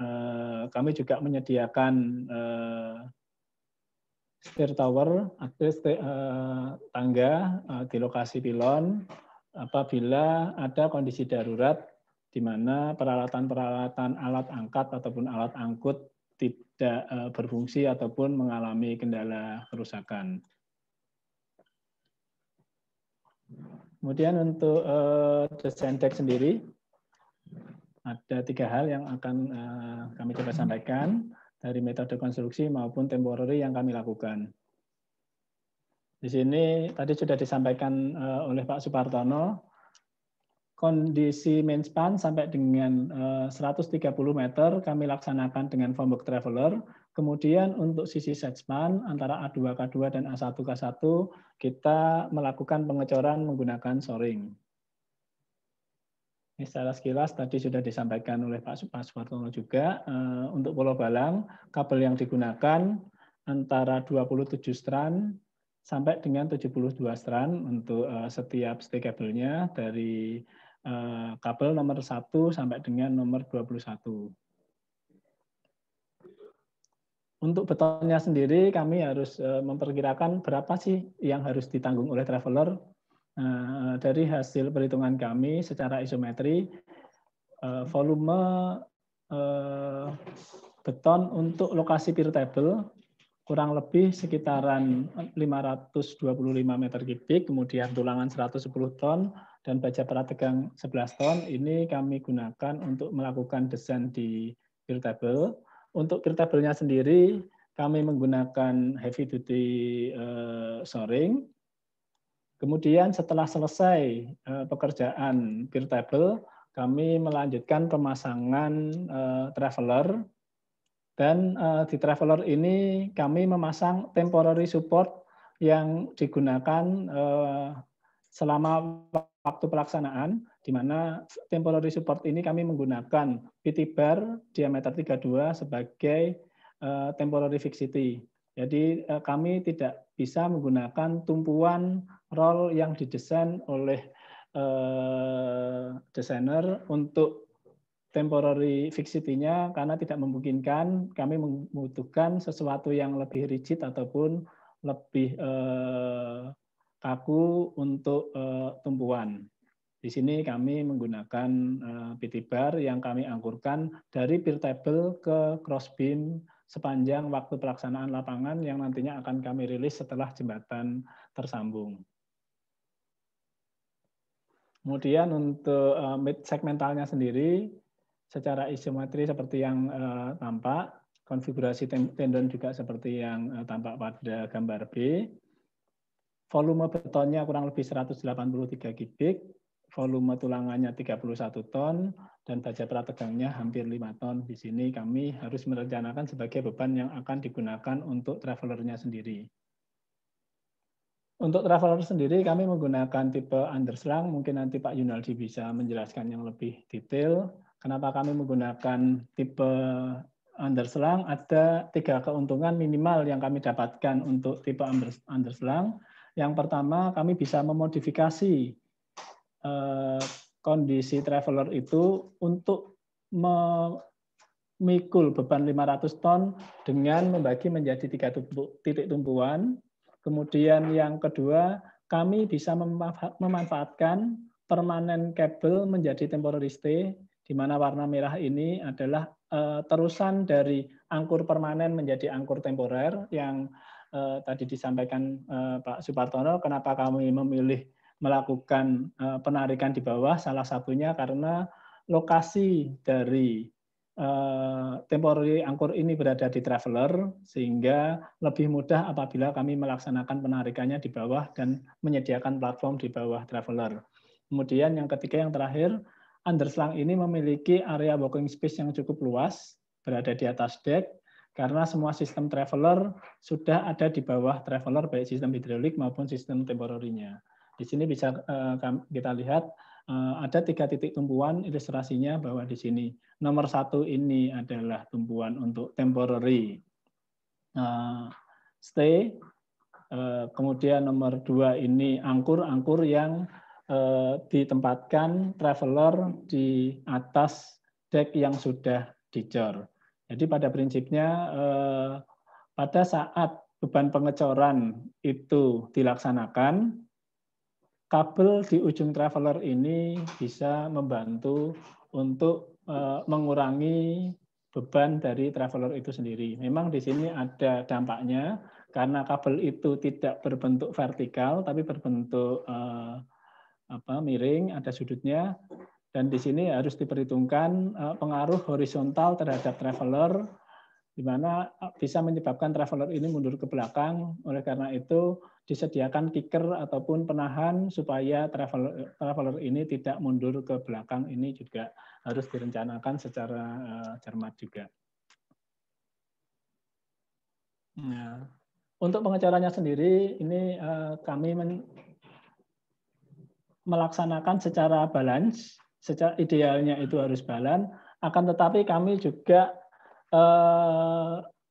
kami juga menyediakan stair tower atau tangga di lokasi pilon apabila ada kondisi darurat di mana peralatan-peralatan alat angkat ataupun alat angkut tidak berfungsi ataupun mengalami kendala kerusakan. Kemudian untuk desain deck sendiri, ada 3 hal yang akan kami coba sampaikan dari metode konstruksi maupun temporary yang kami lakukan. Di sini tadi sudah disampaikan oleh Pak Supartono, kondisi main span sampai dengan 130 meter kami laksanakan dengan formwork traveler. Kemudian untuk sisi set span antara A2K2 dan A1K1 kita melakukan pengecoran menggunakan shoring. Ini secara sekilas tadi sudah disampaikan oleh Pak Supartono juga. Untuk Pulau Balang, kabel yang digunakan antara 27 strand sampai dengan 72 strand untuk setiap stay kabelnya, dari kabel nomor 1 sampai dengan nomor 21. Untuk betonnya sendiri kami harus memperkirakan berapa sih yang harus ditanggung oleh traveler. Dari hasil perhitungan kami secara isometri, volume beton untuk lokasi pier table kurang lebih sekitaran 525 meter kubik, kemudian tulangan 110 ton, dan baja prategang 11 ton. Ini kami gunakan untuk melakukan desain di pier table. Untuk pier table-nya sendiri, kami menggunakan heavy duty shoring. Kemudian setelah selesai pekerjaan pier table, kami melanjutkan pemasangan traveler. Dan di traveler ini kami memasang temporary support yang digunakan selama waktu pelaksanaan, di mana temporary support ini kami menggunakan PT bar diameter 32 sebagai temporary fixity. Jadi kami tidak bisa menggunakan tumpuan roll yang didesain oleh desainer untuk temporary fixity-nya karena tidak memungkinkan. Kami membutuhkan sesuatu yang lebih rigid ataupun lebih kaku untuk tumpuan. Di sini kami menggunakan PT bar yang kami angkurkan dari pier table ke crossbeam sepanjang waktu pelaksanaan lapangan yang nantinya akan kami rilis setelah jembatan tersambung. Kemudian untuk mid segmentalnya sendiri, secara isometri seperti yang tampak, konfigurasi tendon juga seperti yang tampak pada gambar B. Volume betonnya kurang lebih 183 kubik, volume tulangannya 31 ton, dan baja prategangnya hampir 5 ton. Di sini kami harus merencanakan sebagai beban yang akan digunakan untuk travelernya sendiri. Untuk traveler sendiri kami menggunakan tipe underslang, mungkin nanti Pak Yunaldi bisa menjelaskan yang lebih detail. Kenapa kami menggunakan tipe underslang? Ada 3 keuntungan minimal yang kami dapatkan untuk tipe underslang. Yang pertama, kami bisa memodifikasi kondisi traveler itu untuk memikul beban 500 ton dengan membagi menjadi 3 titik tumpuan. Kemudian yang kedua, kami bisa memanfaatkan permanen kabel menjadi temporary stay, di mana warna merah ini adalah terusan dari angkur permanen menjadi angkur temporer yang tadi disampaikan Pak Supartono. Kenapa kami memilih melakukan penarikan di bawah? Salah satunya karena lokasi dari temporary angkur ini berada di traveler, sehingga lebih mudah apabila kami melaksanakan penarikannya di bawah dan menyediakan platform di bawah traveler. Kemudian yang ketiga, yang terakhir, underslang ini memiliki area walking space yang cukup luas, berada di atas deck, karena semua sistem traveler sudah ada di bawah traveler, baik sistem hidrolik maupun sistem temporary-nya. Di sini bisa kita lihat ada 3 titik tumpuan, ilustrasinya bahwa di sini nomor 1 ini adalah tumpuan untuk temporary stay, kemudian nomor 2 ini angkur yang ditempatkan traveler di atas deck yang sudah dicor. Jadi pada prinsipnya pada saat beban pengecoran itu dilaksanakan, kabel di ujung traveler ini bisa membantu untuk mengurangi beban dari traveler itu sendiri. Memang di sini ada dampaknya karena kabel itu tidak berbentuk vertikal tapi berbentuk miring, ada sudutnya, dan di sini harus diperhitungkan pengaruh horizontal terhadap traveler, di mana bisa menyebabkan traveler ini mundur ke belakang. Oleh karena itu disediakan kicker ataupun penahan supaya traveler ini tidak mundur ke belakang. Ini juga harus direncanakan secara cermat juga. Nah, untuk pengecorannya sendiri ini kami melaksanakan secara balance, secara idealnya itu harus balance, akan tetapi kami juga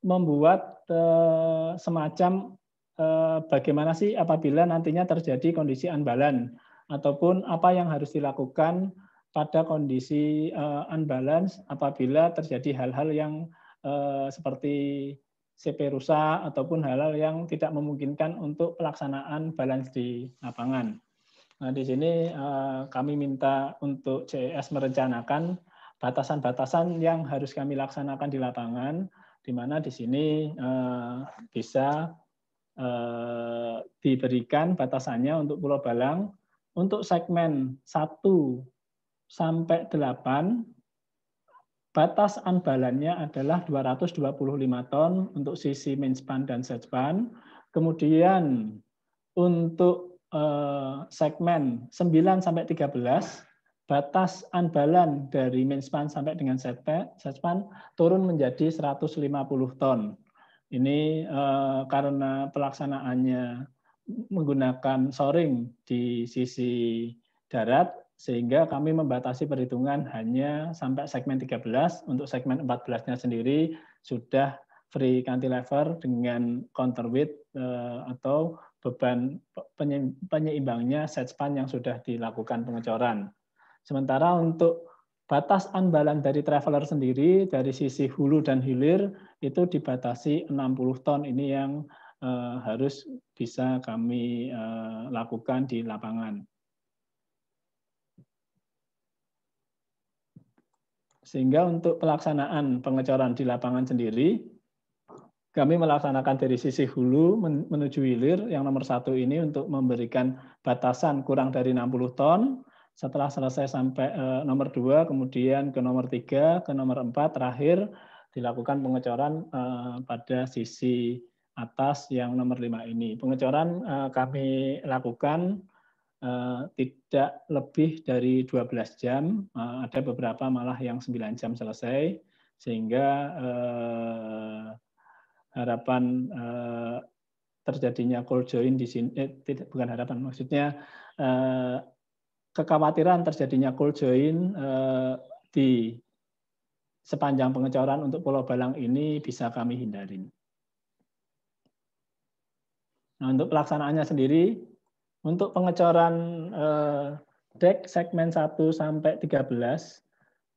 membuat semacam bagaimana sih apabila nantinya terjadi kondisi unbalance, ataupun apa yang harus dilakukan pada kondisi unbalance apabila terjadi hal-hal yang seperti CP rusak ataupun hal-hal yang tidak memungkinkan untuk pelaksanaan balance di lapangan. Nah, di sini kami minta untuk CES merencanakan batasan-batasan yang harus kami laksanakan di lapangan, di mana di sini bisa diberikan batasannya untuk Pulau Balang. Untuk segmen 1 sampai 8, batas unbalance-nya adalah 225 ton untuk sisi main span dan set span. Kemudian untuk segmen 9 sampai 13, batas unbalance dari main span sampai dengan set span turun menjadi 150 ton. Ini karena pelaksanaannya menggunakan shoring di sisi darat, sehingga kami membatasi perhitungan hanya sampai segmen 13, untuk segmen 14-nya sendiri sudah free cantilever dengan counterweight atau beban penyeimbangnya setpan yang sudah dilakukan pengecoran. Sementara untuk batas andalan dari traveler sendiri dari sisi hulu dan hilir itu dibatasi 60 ton. Ini yang harus bisa kami lakukan di lapangan. Sehingga untuk pelaksanaan pengecoran di lapangan sendiri, kami melaksanakan dari sisi hulu menuju hilir yang nomor 1 ini untuk memberikan batasan kurang dari 60 ton. Setelah selesai sampai nomor 2, kemudian ke nomor 3, ke nomor 4, terakhir dilakukan pengecoran pada sisi atas yang nomor 5 ini. Pengecoran kami lakukan tidak lebih dari 12 jam, ada beberapa malah yang 9 jam selesai, sehingga harapan terjadinya cold join di sini, bukan harapan, maksudnya kekhawatiran terjadinya cold join di sepanjang pengecoran untuk Pulau Balang ini bisa kami hindarin. Nah, untuk pelaksanaannya sendiri, untuk pengecoran dek segmen 1 sampai 13,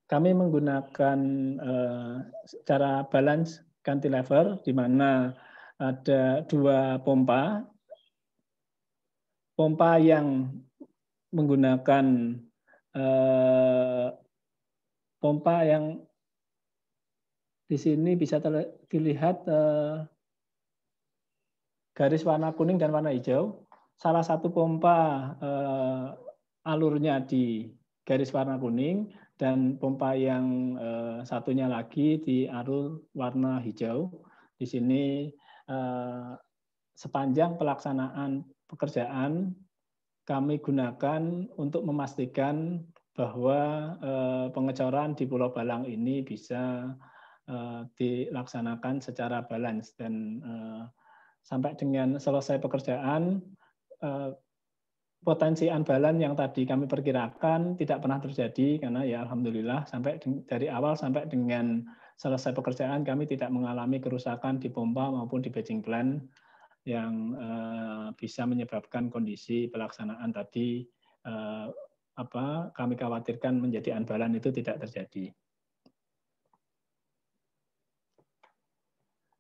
kami menggunakan cara balance cantilever, di mana ada 2 pompa. Pompa yang menggunakan pompa yang di sini bisa dilihat garis warna kuning dan warna hijau. Salah satu pompa alurnya di garis warna kuning, dan pompa yang satunya lagi di alur warna hijau. Di sini sepanjang pelaksanaan pekerjaan kami gunakan untuk memastikan bahwa pengecoran di Pulau Balang ini bisa dilaksanakan secara balance, dan sampai dengan selesai pekerjaan potensi unbalance yang tadi kami perkirakan tidak pernah terjadi, karena ya alhamdulillah sampai dari awal sampai dengan selesai pekerjaan kami tidak mengalami kerusakan di pompa maupun di batching plant yang bisa menyebabkan kondisi pelaksanaan tadi kami khawatirkan menjadi unbalance itu tidak terjadi.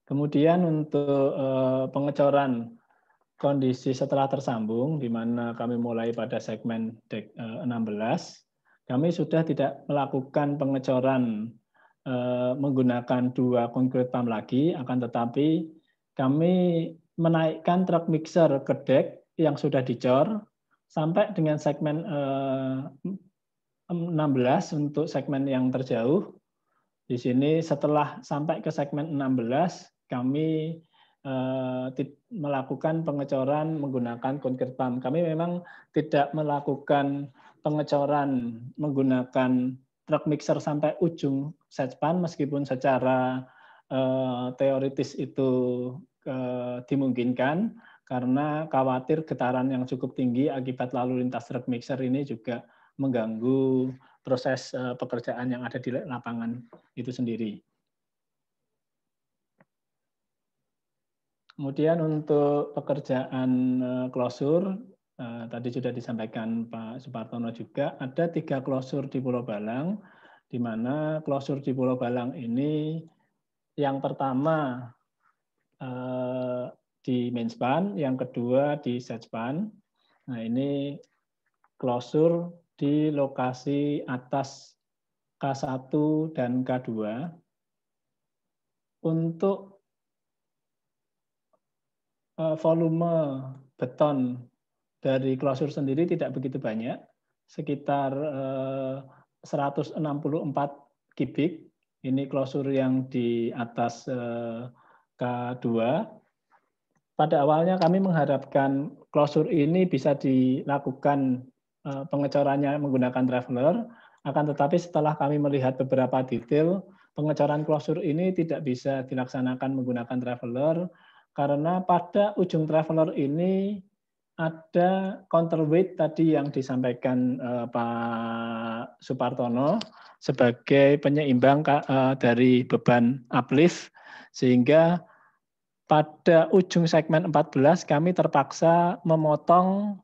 Kemudian untuk pengecoran kondisi setelah tersambung, di mana kami mulai pada segmen dek 16, kami sudah tidak melakukan pengecoran menggunakan 2 concrete pump lagi, akan tetapi kami menaikkan truk mixer ke dek yang sudah dicor sampai dengan segmen 16 untuk segmen yang terjauh. Di sini setelah sampai ke segmen 16, kami melakukan pengecoran menggunakan concrete pump. Kami memang tidak melakukan pengecoran menggunakan truk mixer sampai ujung setpan, meskipun secara teoritis itu dimungkinkan, karena khawatir getaran yang cukup tinggi akibat lalu lintas truk mixer ini juga mengganggu proses pekerjaan yang ada di lapangan itu sendiri. Kemudian untuk pekerjaan klosur, tadi sudah disampaikan Pak Supartono juga, ada 3 klosur di Pulau Balang, di mana klosur di Pulau Balang ini yang pertama di main span, yang kedua di set span. Nah, ini klosur di lokasi atas K1 dan K2. Untuk volume beton dari klosur sendiri tidak begitu banyak, sekitar 164 kubik. Ini klosur yang di atas K2. Pada awalnya kami mengharapkan klosur ini bisa dilakukan pengecorannya menggunakan traveler, akan tetapi setelah kami melihat beberapa detail, pengecoran klosur ini tidak bisa dilaksanakan menggunakan traveler, karena pada ujung traveler ini ada counterweight tadi yang disampaikan Pak Supartono sebagai penyeimbang dari beban uplift, Sehingga pada ujung segmen 14 kami terpaksa memotong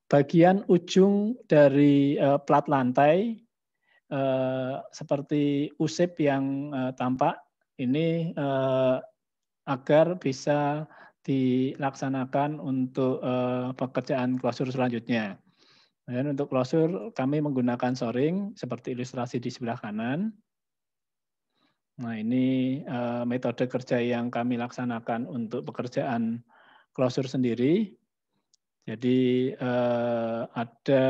bagian ujung dari plat lantai seperti usip yang tampak ini agar bisa dilaksanakan untuk pekerjaan klosur selanjutnya. Dan untuk klosur kami menggunakan shoring seperti ilustrasi di sebelah kanan. Nah, ini metode kerja yang kami laksanakan untuk pekerjaan klosur sendiri. Jadi ada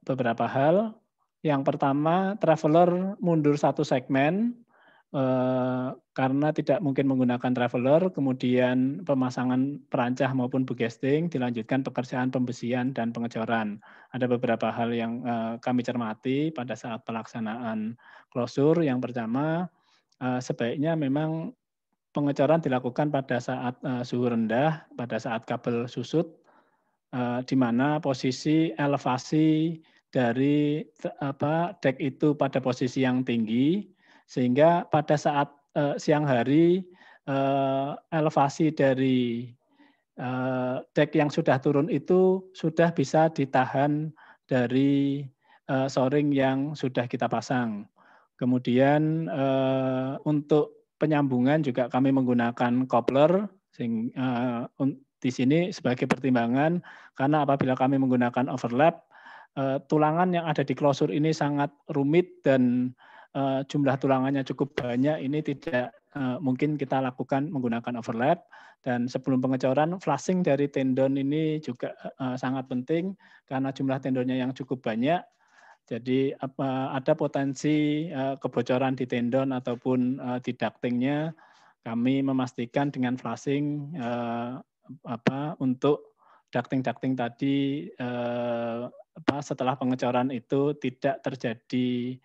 beberapa hal. Yang pertama, traveler mundur satu segmen karena tidak mungkin menggunakan traveler, kemudian pemasangan perancah maupun bugesting, dilanjutkan pekerjaan pembesian dan pengecoran. Ada beberapa hal yang kami cermati pada saat pelaksanaan klosur. Yang pertama, sebaiknya memang pengecoran dilakukan pada saat suhu rendah, pada saat kabel susut, di mana posisi elevasi dari dek itu pada posisi yang tinggi, sehingga pada saat siang hari elevasi dari dek yang sudah turun itu sudah bisa ditahan dari shoring yang sudah kita pasang. Kemudian untuk penyambungan juga kami menggunakan coupler di sini sebagai pertimbangan karena apabila kami menggunakan overlap, tulangan yang ada di klosur ini sangat rumit dan jumlah tulangannya cukup banyak. Ini tidak mungkin kita lakukan menggunakan overlap. Dan sebelum pengecoran, flashing dari tendon ini juga sangat penting karena jumlah tendonnya yang cukup banyak. Jadi ada potensi kebocoran di tendon ataupun di ductingnya. Kami memastikan dengan flashing untuk ducting tadi setelah pengecoran itu tidak terjadi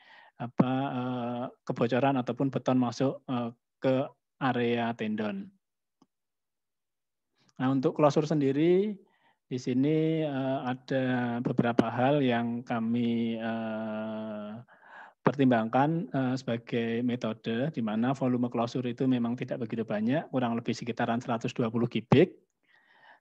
kebocoran ataupun beton masuk ke area tendon. Nah, untuk klosur sendiri di sini ada beberapa hal yang kami pertimbangkan sebagai metode di mana volume klosur itu memang tidak begitu banyak, kurang lebih sekitaran 120 kubik.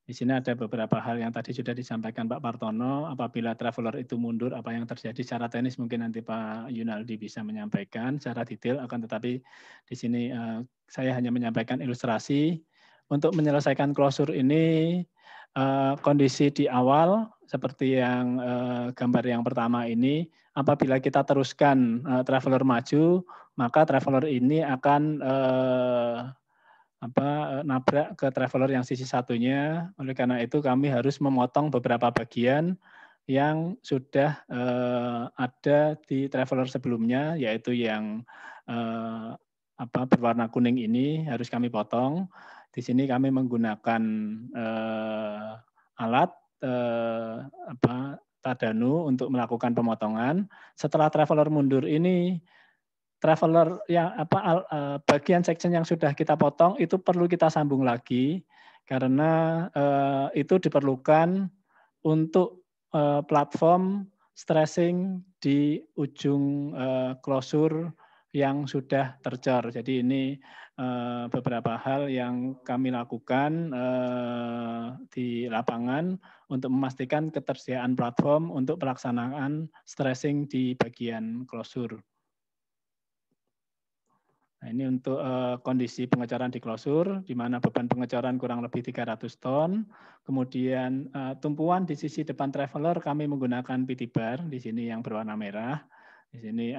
Di sini ada beberapa hal yang tadi sudah disampaikan Pak Partono. Apabila traveler itu mundur, apa yang terjadi secara teknis mungkin nanti Pak Yunaldi bisa menyampaikan secara detail. Akan tetapi di sini saya hanya menyampaikan ilustrasi. Untuk menyelesaikan klosur ini, kondisi di awal seperti yang gambar yang pertama ini, apabila kita teruskan traveler maju, maka traveler ini akan nabrak ke traveler yang sisi satunya. Oleh karena itu kami harus memotong beberapa bagian yang sudah ada di traveler sebelumnya, yaitu yang berwarna kuning ini harus kami potong. Di sini kami menggunakan alat tadanu untuk melakukan pemotongan. Setelah traveler mundur ini, traveler yang bagian section yang sudah kita potong itu perlu kita sambung lagi karena itu diperlukan untuk platform stressing di ujung klosur yang sudah tercor. Jadi ini beberapa hal yang kami lakukan di lapangan untuk memastikan ketersediaan platform untuk pelaksanaan stressing di bagian klosur. Nah, ini untuk kondisi pengecoran di klosur, di mana beban pengecoran kurang lebih 300 ton. Kemudian tumpuan di sisi depan traveler kami menggunakan PT bar, di sini yang berwarna merah. Di sini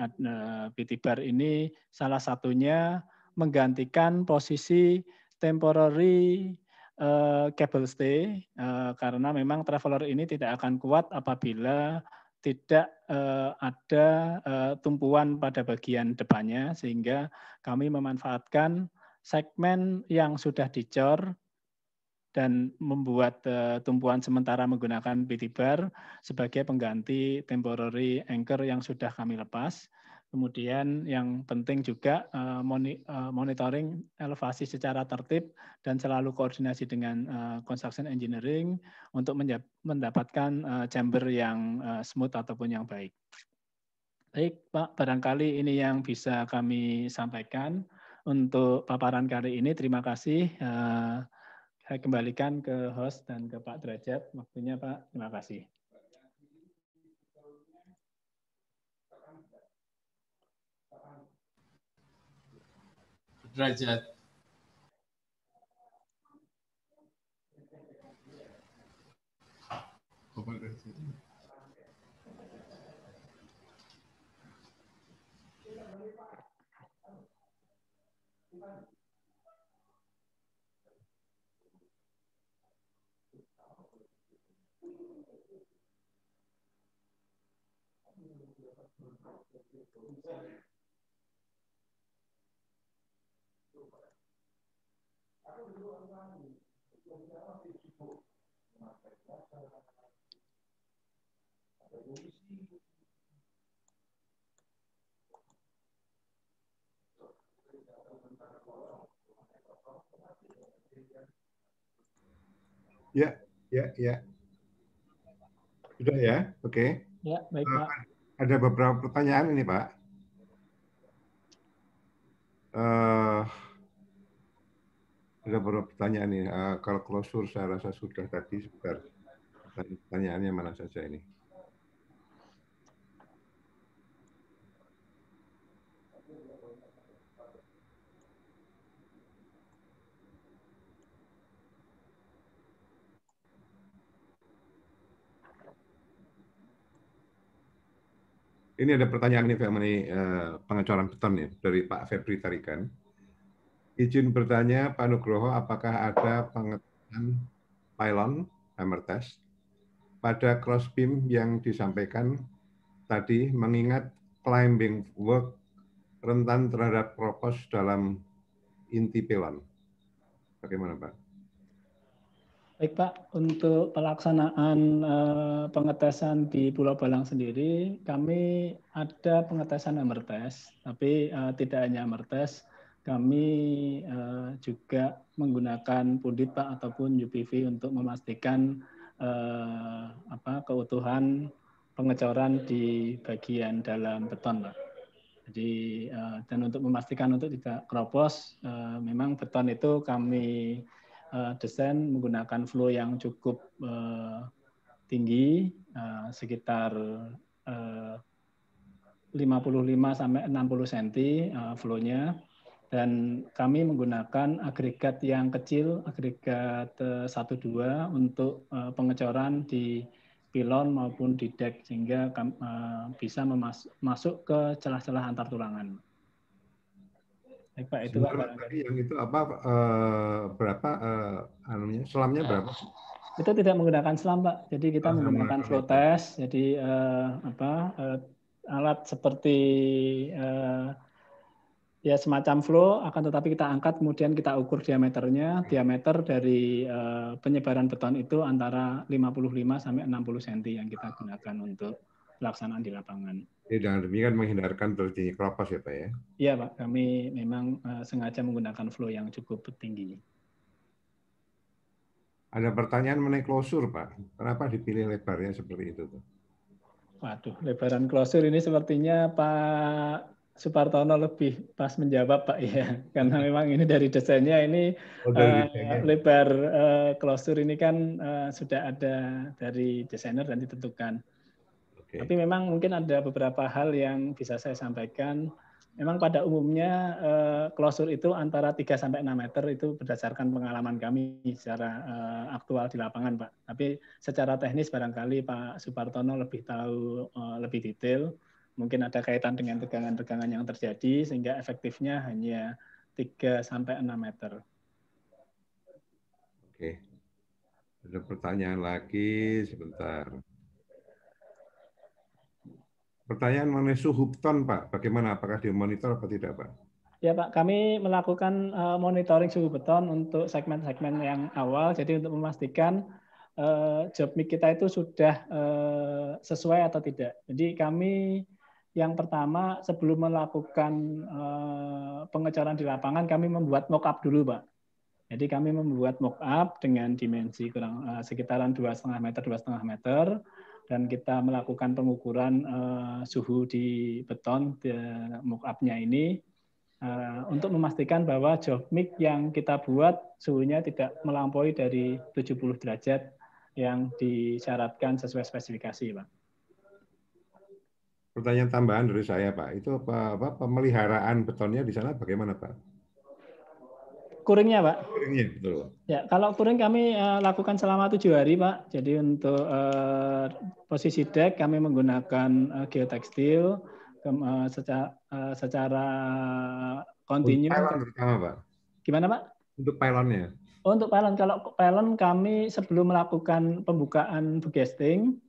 PT bar ini salah satunya menggantikan posisi temporary cable stay, karena memang traveler ini tidak akan kuat apabila tidak ada tumpuan pada bagian depannya, sehingga kami memanfaatkan segmen yang sudah dicor dan membuat tumpuan sementara menggunakan PT bar sebagai pengganti temporary anchor yang sudah kami lepas. Kemudian yang penting juga monitoring elevasi secara tertib dan selalu koordinasi dengan construction engineering untuk mendapatkan chamber yang smooth ataupun yang baik. Baik, Pak. Barangkali ini yang bisa kami sampaikan untuk paparan kali ini. Terima kasih. Saya kembalikan ke host dan ke Pak Derajat. Waktunya, Pak. Terima kasih. Derajat. Ya, ya. Sudah ya, oke. Ya, baik, Pak. Ada beberapa pertanyaan ini, Pak. Ada beberapa pertanyaan ini. Kalau closure saya rasa sudah tadi sebentar. Pertanyaannya mana saja ini? Ini ada pertanyaan ini mengenai pengecoran beton ya, dari Pak Febri Tarikan. Izin bertanya Pak Nugroho, apakah ada pengecoran pylon hammer test pada cross beam yang disampaikan tadi, mengingat climbing work rentan terhadap propos dalam inti pylon. Bagaimana, Pak? Baik, Pak. Untuk pelaksanaan pengetesan di Pulau Balang sendiri, kami ada pengetesan hammer test, tapi tidak hanya hammer test, kami juga menggunakan pundit, Pak, ataupun UPV untuk memastikan keutuhan pengecoran di bagian dalam beton, Pak. Jadi dan untuk memastikan untuk tidak keropos, memang beton itu kami desain menggunakan flow yang cukup tinggi, sekitar 55 sampai 60 cm flow-nya. Dan kami menggunakan agregat yang kecil, agregat 1-2 untuk pengecoran di pilon maupun di deck, sehingga bisa masuk ke celah-celah antar tulangan. Baik, Pak, itu Pak barangkali. Yang itu apa berapa selamnya berapa? Itu tidak menggunakan selam, Pak. Jadi kita menggunakan flow test. Jadi alat seperti ya semacam flow, akan tetapi kita angkat kemudian kita ukur diameternya. Diameter dari penyebaran beton itu antara 55 sampai 60 cm yang kita gunakan untuk pelaksanaan di lapangan. Jadi dengan demikian menghindarkan terjadinya keropos ya, Pak ya? Iya, Pak. Kami memang sengaja menggunakan flow yang cukup tinggi. Ada pertanyaan mengenai closure, Pak. Kenapa dipilih lebarnya seperti itu? Waduh, lebaran closure ini sepertinya Pak Supartono lebih pas menjawab, Pak, ya. Karena memang ini dari desainnya ini lebar closure ini kan sudah ada dari desainer dan ditentukan. Okay. Tapi memang mungkin ada beberapa hal yang bisa saya sampaikan. Memang pada umumnya closure itu antara 3 sampai 6 meter itu berdasarkan pengalaman kami secara aktual di lapangan, Pak. Tapi secara teknis barangkali Pak Supartono lebih tahu lebih detail. Mungkin ada kaitan dengan tegangan-tegangan yang terjadi sehingga efektifnya hanya 3 sampai 6 meter. Oke. Ada pertanyaan lagi sebentar. Pertanyaan mengenai suhu beton, Pak. Bagaimana? Apakah dimonitor atau tidak, Pak? Ya, Pak. Kami melakukan monitoring suhu beton untuk segmen-segmen yang awal. Jadi untuk memastikan job mic kita itu sudah sesuai atau tidak. Jadi kami yang pertama sebelum melakukan pengecoran di lapangan, kami membuat mock-up dulu, Pak. Jadi kami membuat mock-up dengan dimensi kurang sekitaran 2,5 meter, 2,5 meter. dan kita melakukan pengukuran suhu di beton mock-up-nya ini untuk memastikan bahwa job mic yang kita buat suhunya tidak melampaui dari 70 derajat yang disyaratkan sesuai spesifikasi, Pak. Pertanyaan tambahan dari saya, Pak, itu pemeliharaan betonnya di sana bagaimana, Pak? Kuringnya, Pak. Kuringnya, betul. Ya, kalau kuring kami lakukan selama 7 hari, Pak. Jadi untuk posisi dek kami menggunakan geotekstil secara kontinu. Untuk pylon terutama, Pak. Gimana, Pak? Untuk pylonnya. Oh, untuk pylon, kalau pylon kami sebelum melakukan pembukaan bugesting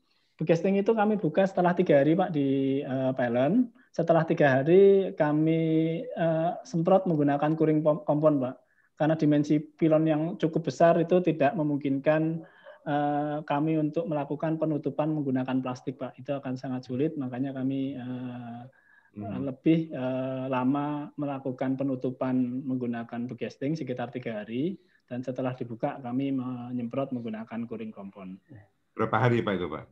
itu kami buka setelah 3 hari, Pak, di pylon. Setelah 3 hari kami semprot menggunakan kuring kompon, Pak. Karena dimensi pilon yang cukup besar itu tidak memungkinkan kami untuk melakukan penutupan menggunakan plastik, Pak. Itu akan sangat sulit, makanya kami lebih lama melakukan penutupan menggunakan bugesting sekitar 3 hari, dan setelah dibuka kami menyemprot menggunakan kuring kompon. Berapa hari, Pak, itu, Pak?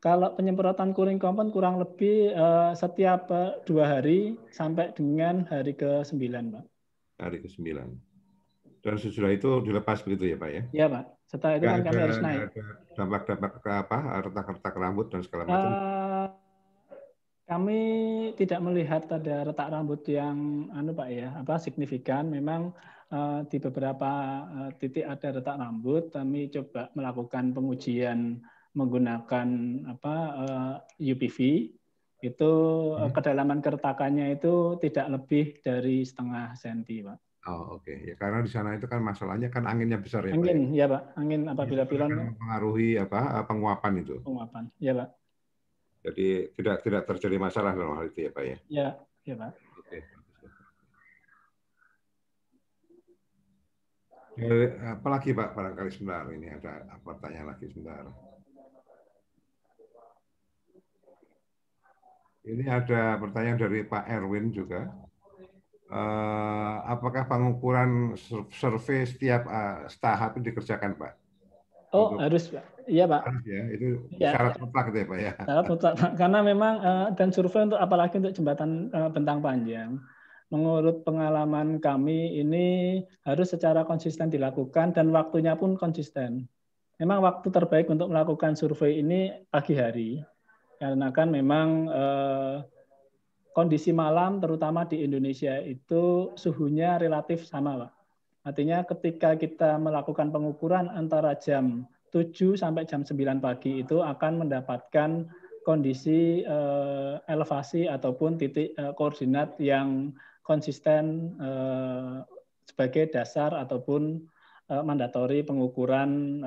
Kalau penyemprotan kuring kompon kurang lebih setiap 2 hari sampai dengan hari ke-9, Pak. Hari ke-9. Dan sesudah itu dilepas begitu ya, Pak, ya? Iya, Pak. Setelah itu kan kami harus naik. Dampak-dampak ke apa? Retak-retak rambut dan segala macam? Kami tidak melihat ada retak rambut yang Pak ya, signifikan. Memang di beberapa titik ada retak rambut. Kami coba melakukan pengujian menggunakan UPV. Itu kedalaman keretakannya itu tidak lebih dari 0,5 senti, Pak. Oh, oke. Ya, karena di sana itu kan masalahnya kan anginnya besar ya, Pak. Angin, ya, Pak. Angin apabila pilon mempengaruhi penguapan itu. Penguapan, ya, Pak. Jadi tidak terjadi masalah dalam hal itu ya, Pak, ya. Ya, ya, Pak. Oke. Apalagi, Pak, barangkali sebentar, ini ada pertanyaan lagi sebentar. Ini ada pertanyaan dari Pak Erwin juga. Apakah pengukuran survei setiap tahap itu dikerjakan, Pak? Oh, harus, Pak. Iya, Pak. Harus ya, itu syarat mutlak gitu ya, Pak, ya. Syarat mutlak, Pak. Karena memang dan survei untuk apalagi untuk jembatan bentang panjang. Menurut pengalaman kami ini harus secara konsisten dilakukan dan waktunya pun konsisten. Memang waktu terbaik untuk melakukan survei ini pagi hari. Karena kan memang kondisi malam terutama di Indonesia itu suhunya relatif sama, Pak. Artinya ketika kita melakukan pengukuran antara jam 7 sampai jam 9 pagi itu akan mendapatkan kondisi elevasi ataupun titik koordinat yang konsisten sebagai dasar ataupun mandatori pengukuran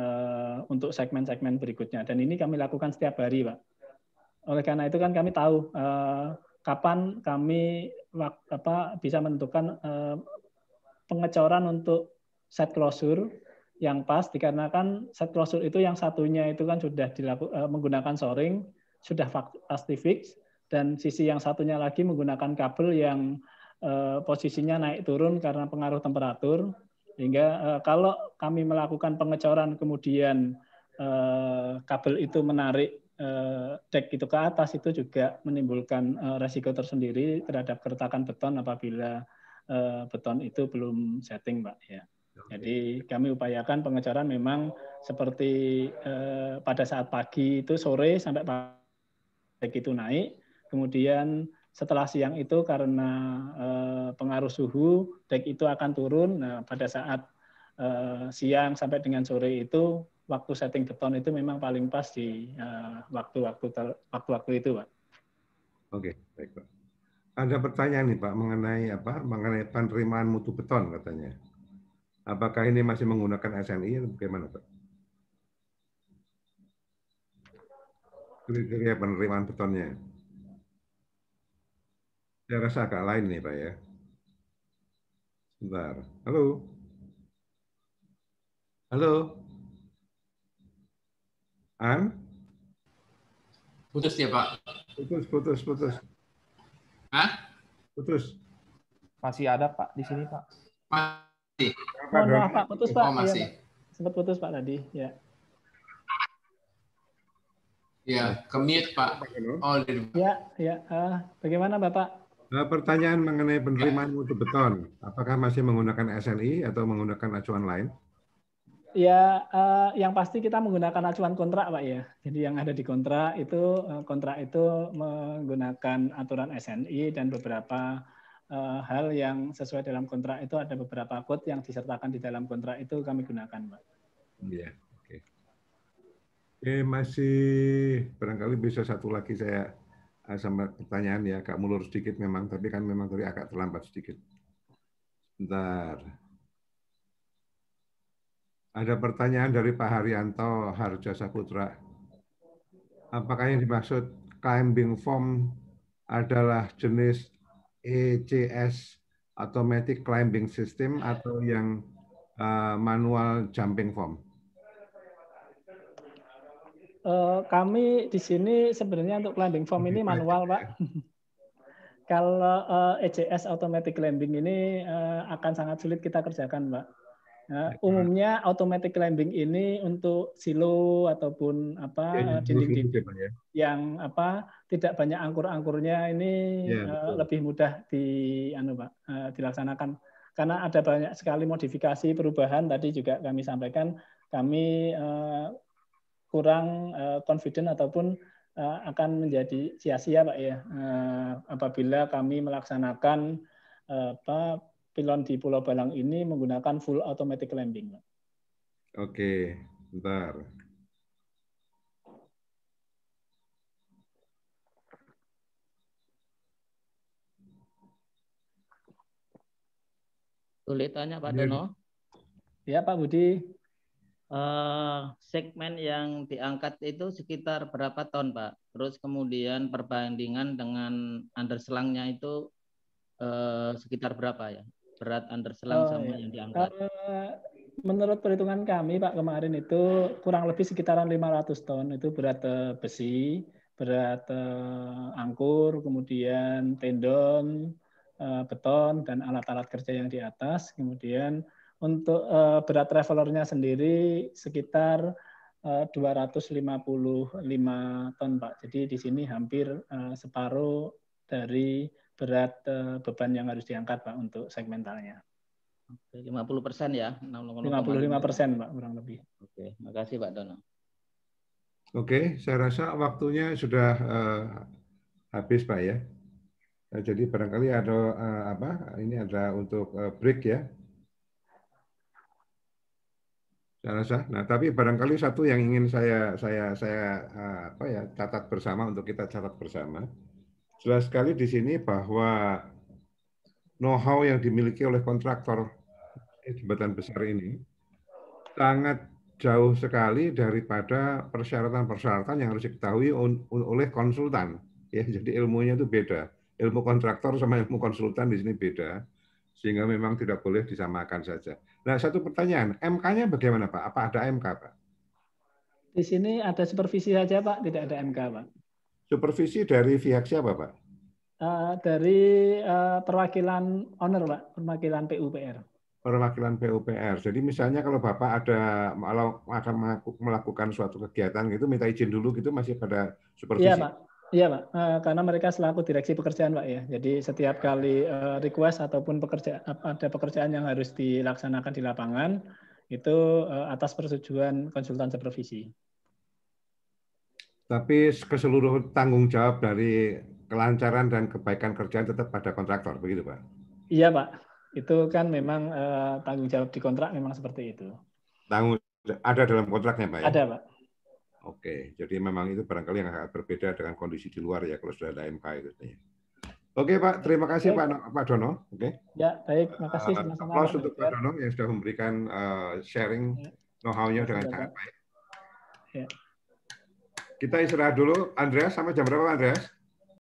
untuk segmen-segmen berikutnya. Dan ini kami lakukan setiap hari, Pak. Oleh karena itu kan kami tahu kapan kami bisa menentukan pengecoran untuk set closure yang pas, dikarenakan set closure itu yang satunya itu kan sudah menggunakan shoring, sudah pasti fix, dan sisi yang satunya lagi menggunakan kabel yang posisinya naik turun karena pengaruh temperatur, sehingga kalau kami melakukan pengecoran kemudian kabel itu menarik dek itu ke atas, itu juga menimbulkan resiko tersendiri terhadap keretakan beton apabila beton itu belum setting, Pak, ya. Jadi kami upayakan pengecoran memang seperti pada saat pagi itu sore sampai dek itu naik, kemudian setelah siang itu karena pengaruh suhu dek itu akan turun. Nah, pada saat siang sampai dengan sore itu waktu setting beton itu memang paling pas di waktu-waktu itu, Pak. Oke, baik, Pak. Ada pertanyaan nih, Pak, mengenai penerimaan mutu beton katanya. Apakah ini masih menggunakan SNI atau bagaimana, Pak? Kriteria penerimaan betonnya. Saya rasa agak lain nih, Pak, ya. Sebentar. Halo. Halo. An? Putus ya, Pak. Putus. Hah? Putus. Masih ada, Pak, di sini, Pak. Masih. Mohon maaf, Pak, putus, Pak. Oh, masih. Ya, Pak. Sempat putus, Pak, tadi, ya. Ya, ke-mute Pak. Oh, Ya, bagaimana Bapak? Pertanyaan mengenai penerimaan mutu beton, apakah masih menggunakan SNI atau menggunakan acuan lain? Ya, yang pasti kita menggunakan acuan kontrak, Pak ya. Jadi yang ada di kontrak itu menggunakan aturan SNI dan beberapa hal yang sesuai dalam kontrak itu ada beberapa code yang disertakan di dalam kontrak itu kami gunakan, Pak. Iya, oke. Oke, masih barangkali bisa satu lagi saya sama pertanyaan ya, agak mulur sedikit memang, tapi kan memang tadi agak terlambat sedikit. Bentar. Ada pertanyaan dari Pak Haryanto Harja Saputra. Apakah yang dimaksud climbing foam adalah jenis ECS Automatic Climbing System atau yang manual jumping foam? Kami di sini sebenarnya untuk climbing foam ini manual, Pak. Kalau ECS Automatic Climbing ini akan sangat sulit kita kerjakan, Pak. Umumnya automatic climbing ini untuk silo ataupun dinding-dinding yang tidak banyak angkur-angkurnya ini lebih mudah dilaksanakan karena ada banyak sekali modifikasi perubahan. Tadi juga kami sampaikan kami kurang confident ataupun akan menjadi sia-sia Pak ya apabila kami melaksanakan pilon di Pulau Balang ini menggunakan full automatic climbing. Oke, bentar. Boleh tanya Pak Dono? Ya Pak Budi. Segmen yang diangkat itu sekitar berapa ton Pak? Terus kemudian perbandingan dengan underslangnya itu sekitar berapa ya? Berat underslang sama yang diangkat. Menurut perhitungan kami Pak kemarin itu kurang lebih sekitaran 500 ton itu berat besi, berat angkur, kemudian tendon, beton dan alat-alat kerja yang di atas. Kemudian untuk berat travelernya sendiri sekitar 255 ton Pak. Jadi di sini hampir separuh dari berat beban yang harus diangkat Pak untuk segmentalnya. Oke, 50% ya? 55% Pak kurang lebih. Oke, makasih Pak Dono. Oke, saya rasa waktunya sudah habis Pak ya. Jadi barangkali ada ini ada untuk break ya. Saya rasa. Nah, tapi barangkali satu yang ingin saya catat bersama untuk kita catat bersama. Jelas sekali di sini bahwa know-how yang dimiliki oleh kontraktor jembatan besar ini sangat jauh sekali daripada persyaratan-persyaratan yang harus diketahui oleh konsultan. Ya, jadi ilmunya itu beda. Ilmu kontraktor sama ilmu konsultan di sini beda, sehingga memang tidak boleh disamakan saja. Nah, satu pertanyaan, MK-nya bagaimana Pak? Apa ada MK Pak? Di sini ada supervisi saja Pak, tidak ada MK Pak. Supervisi dari pihak siapa Pak? Dari perwakilan owner Pak, perwakilan PUPR. Perwakilan PUPR. Jadi misalnya kalau Bapak akan melakukan suatu kegiatan gitu, minta izin dulu gitu masih pada supervisi? Iya Pak. Iya Pak, karena mereka selaku direksi pekerjaan Pak ya. Jadi setiap kali request ataupun ada pekerjaan yang harus dilaksanakan di lapangan itu atas persetujuan konsultan supervisi. Tapi keseluruhan tanggung jawab dari kelancaran dan kebaikan kerjaan tetap pada kontraktor, begitu Pak? Iya Pak, itu kan memang tanggung jawab di kontrak memang seperti itu. Ada dalam kontraknya Pak ya? Ada Pak. Oke, jadi memang itu barangkali yang agak berbeda dengan kondisi di luar ya kalau sudah ada MK itu. Oke Pak, terima kasih Pak Dono. Oke. Ya baik, makasih sama-sama. Aplaus untuk Pak Dono yang sudah memberikan sharing know-how-nya dengan sangat baik. Ya. Kita istirahat dulu. Andreas, sampai jam berapa Andreas?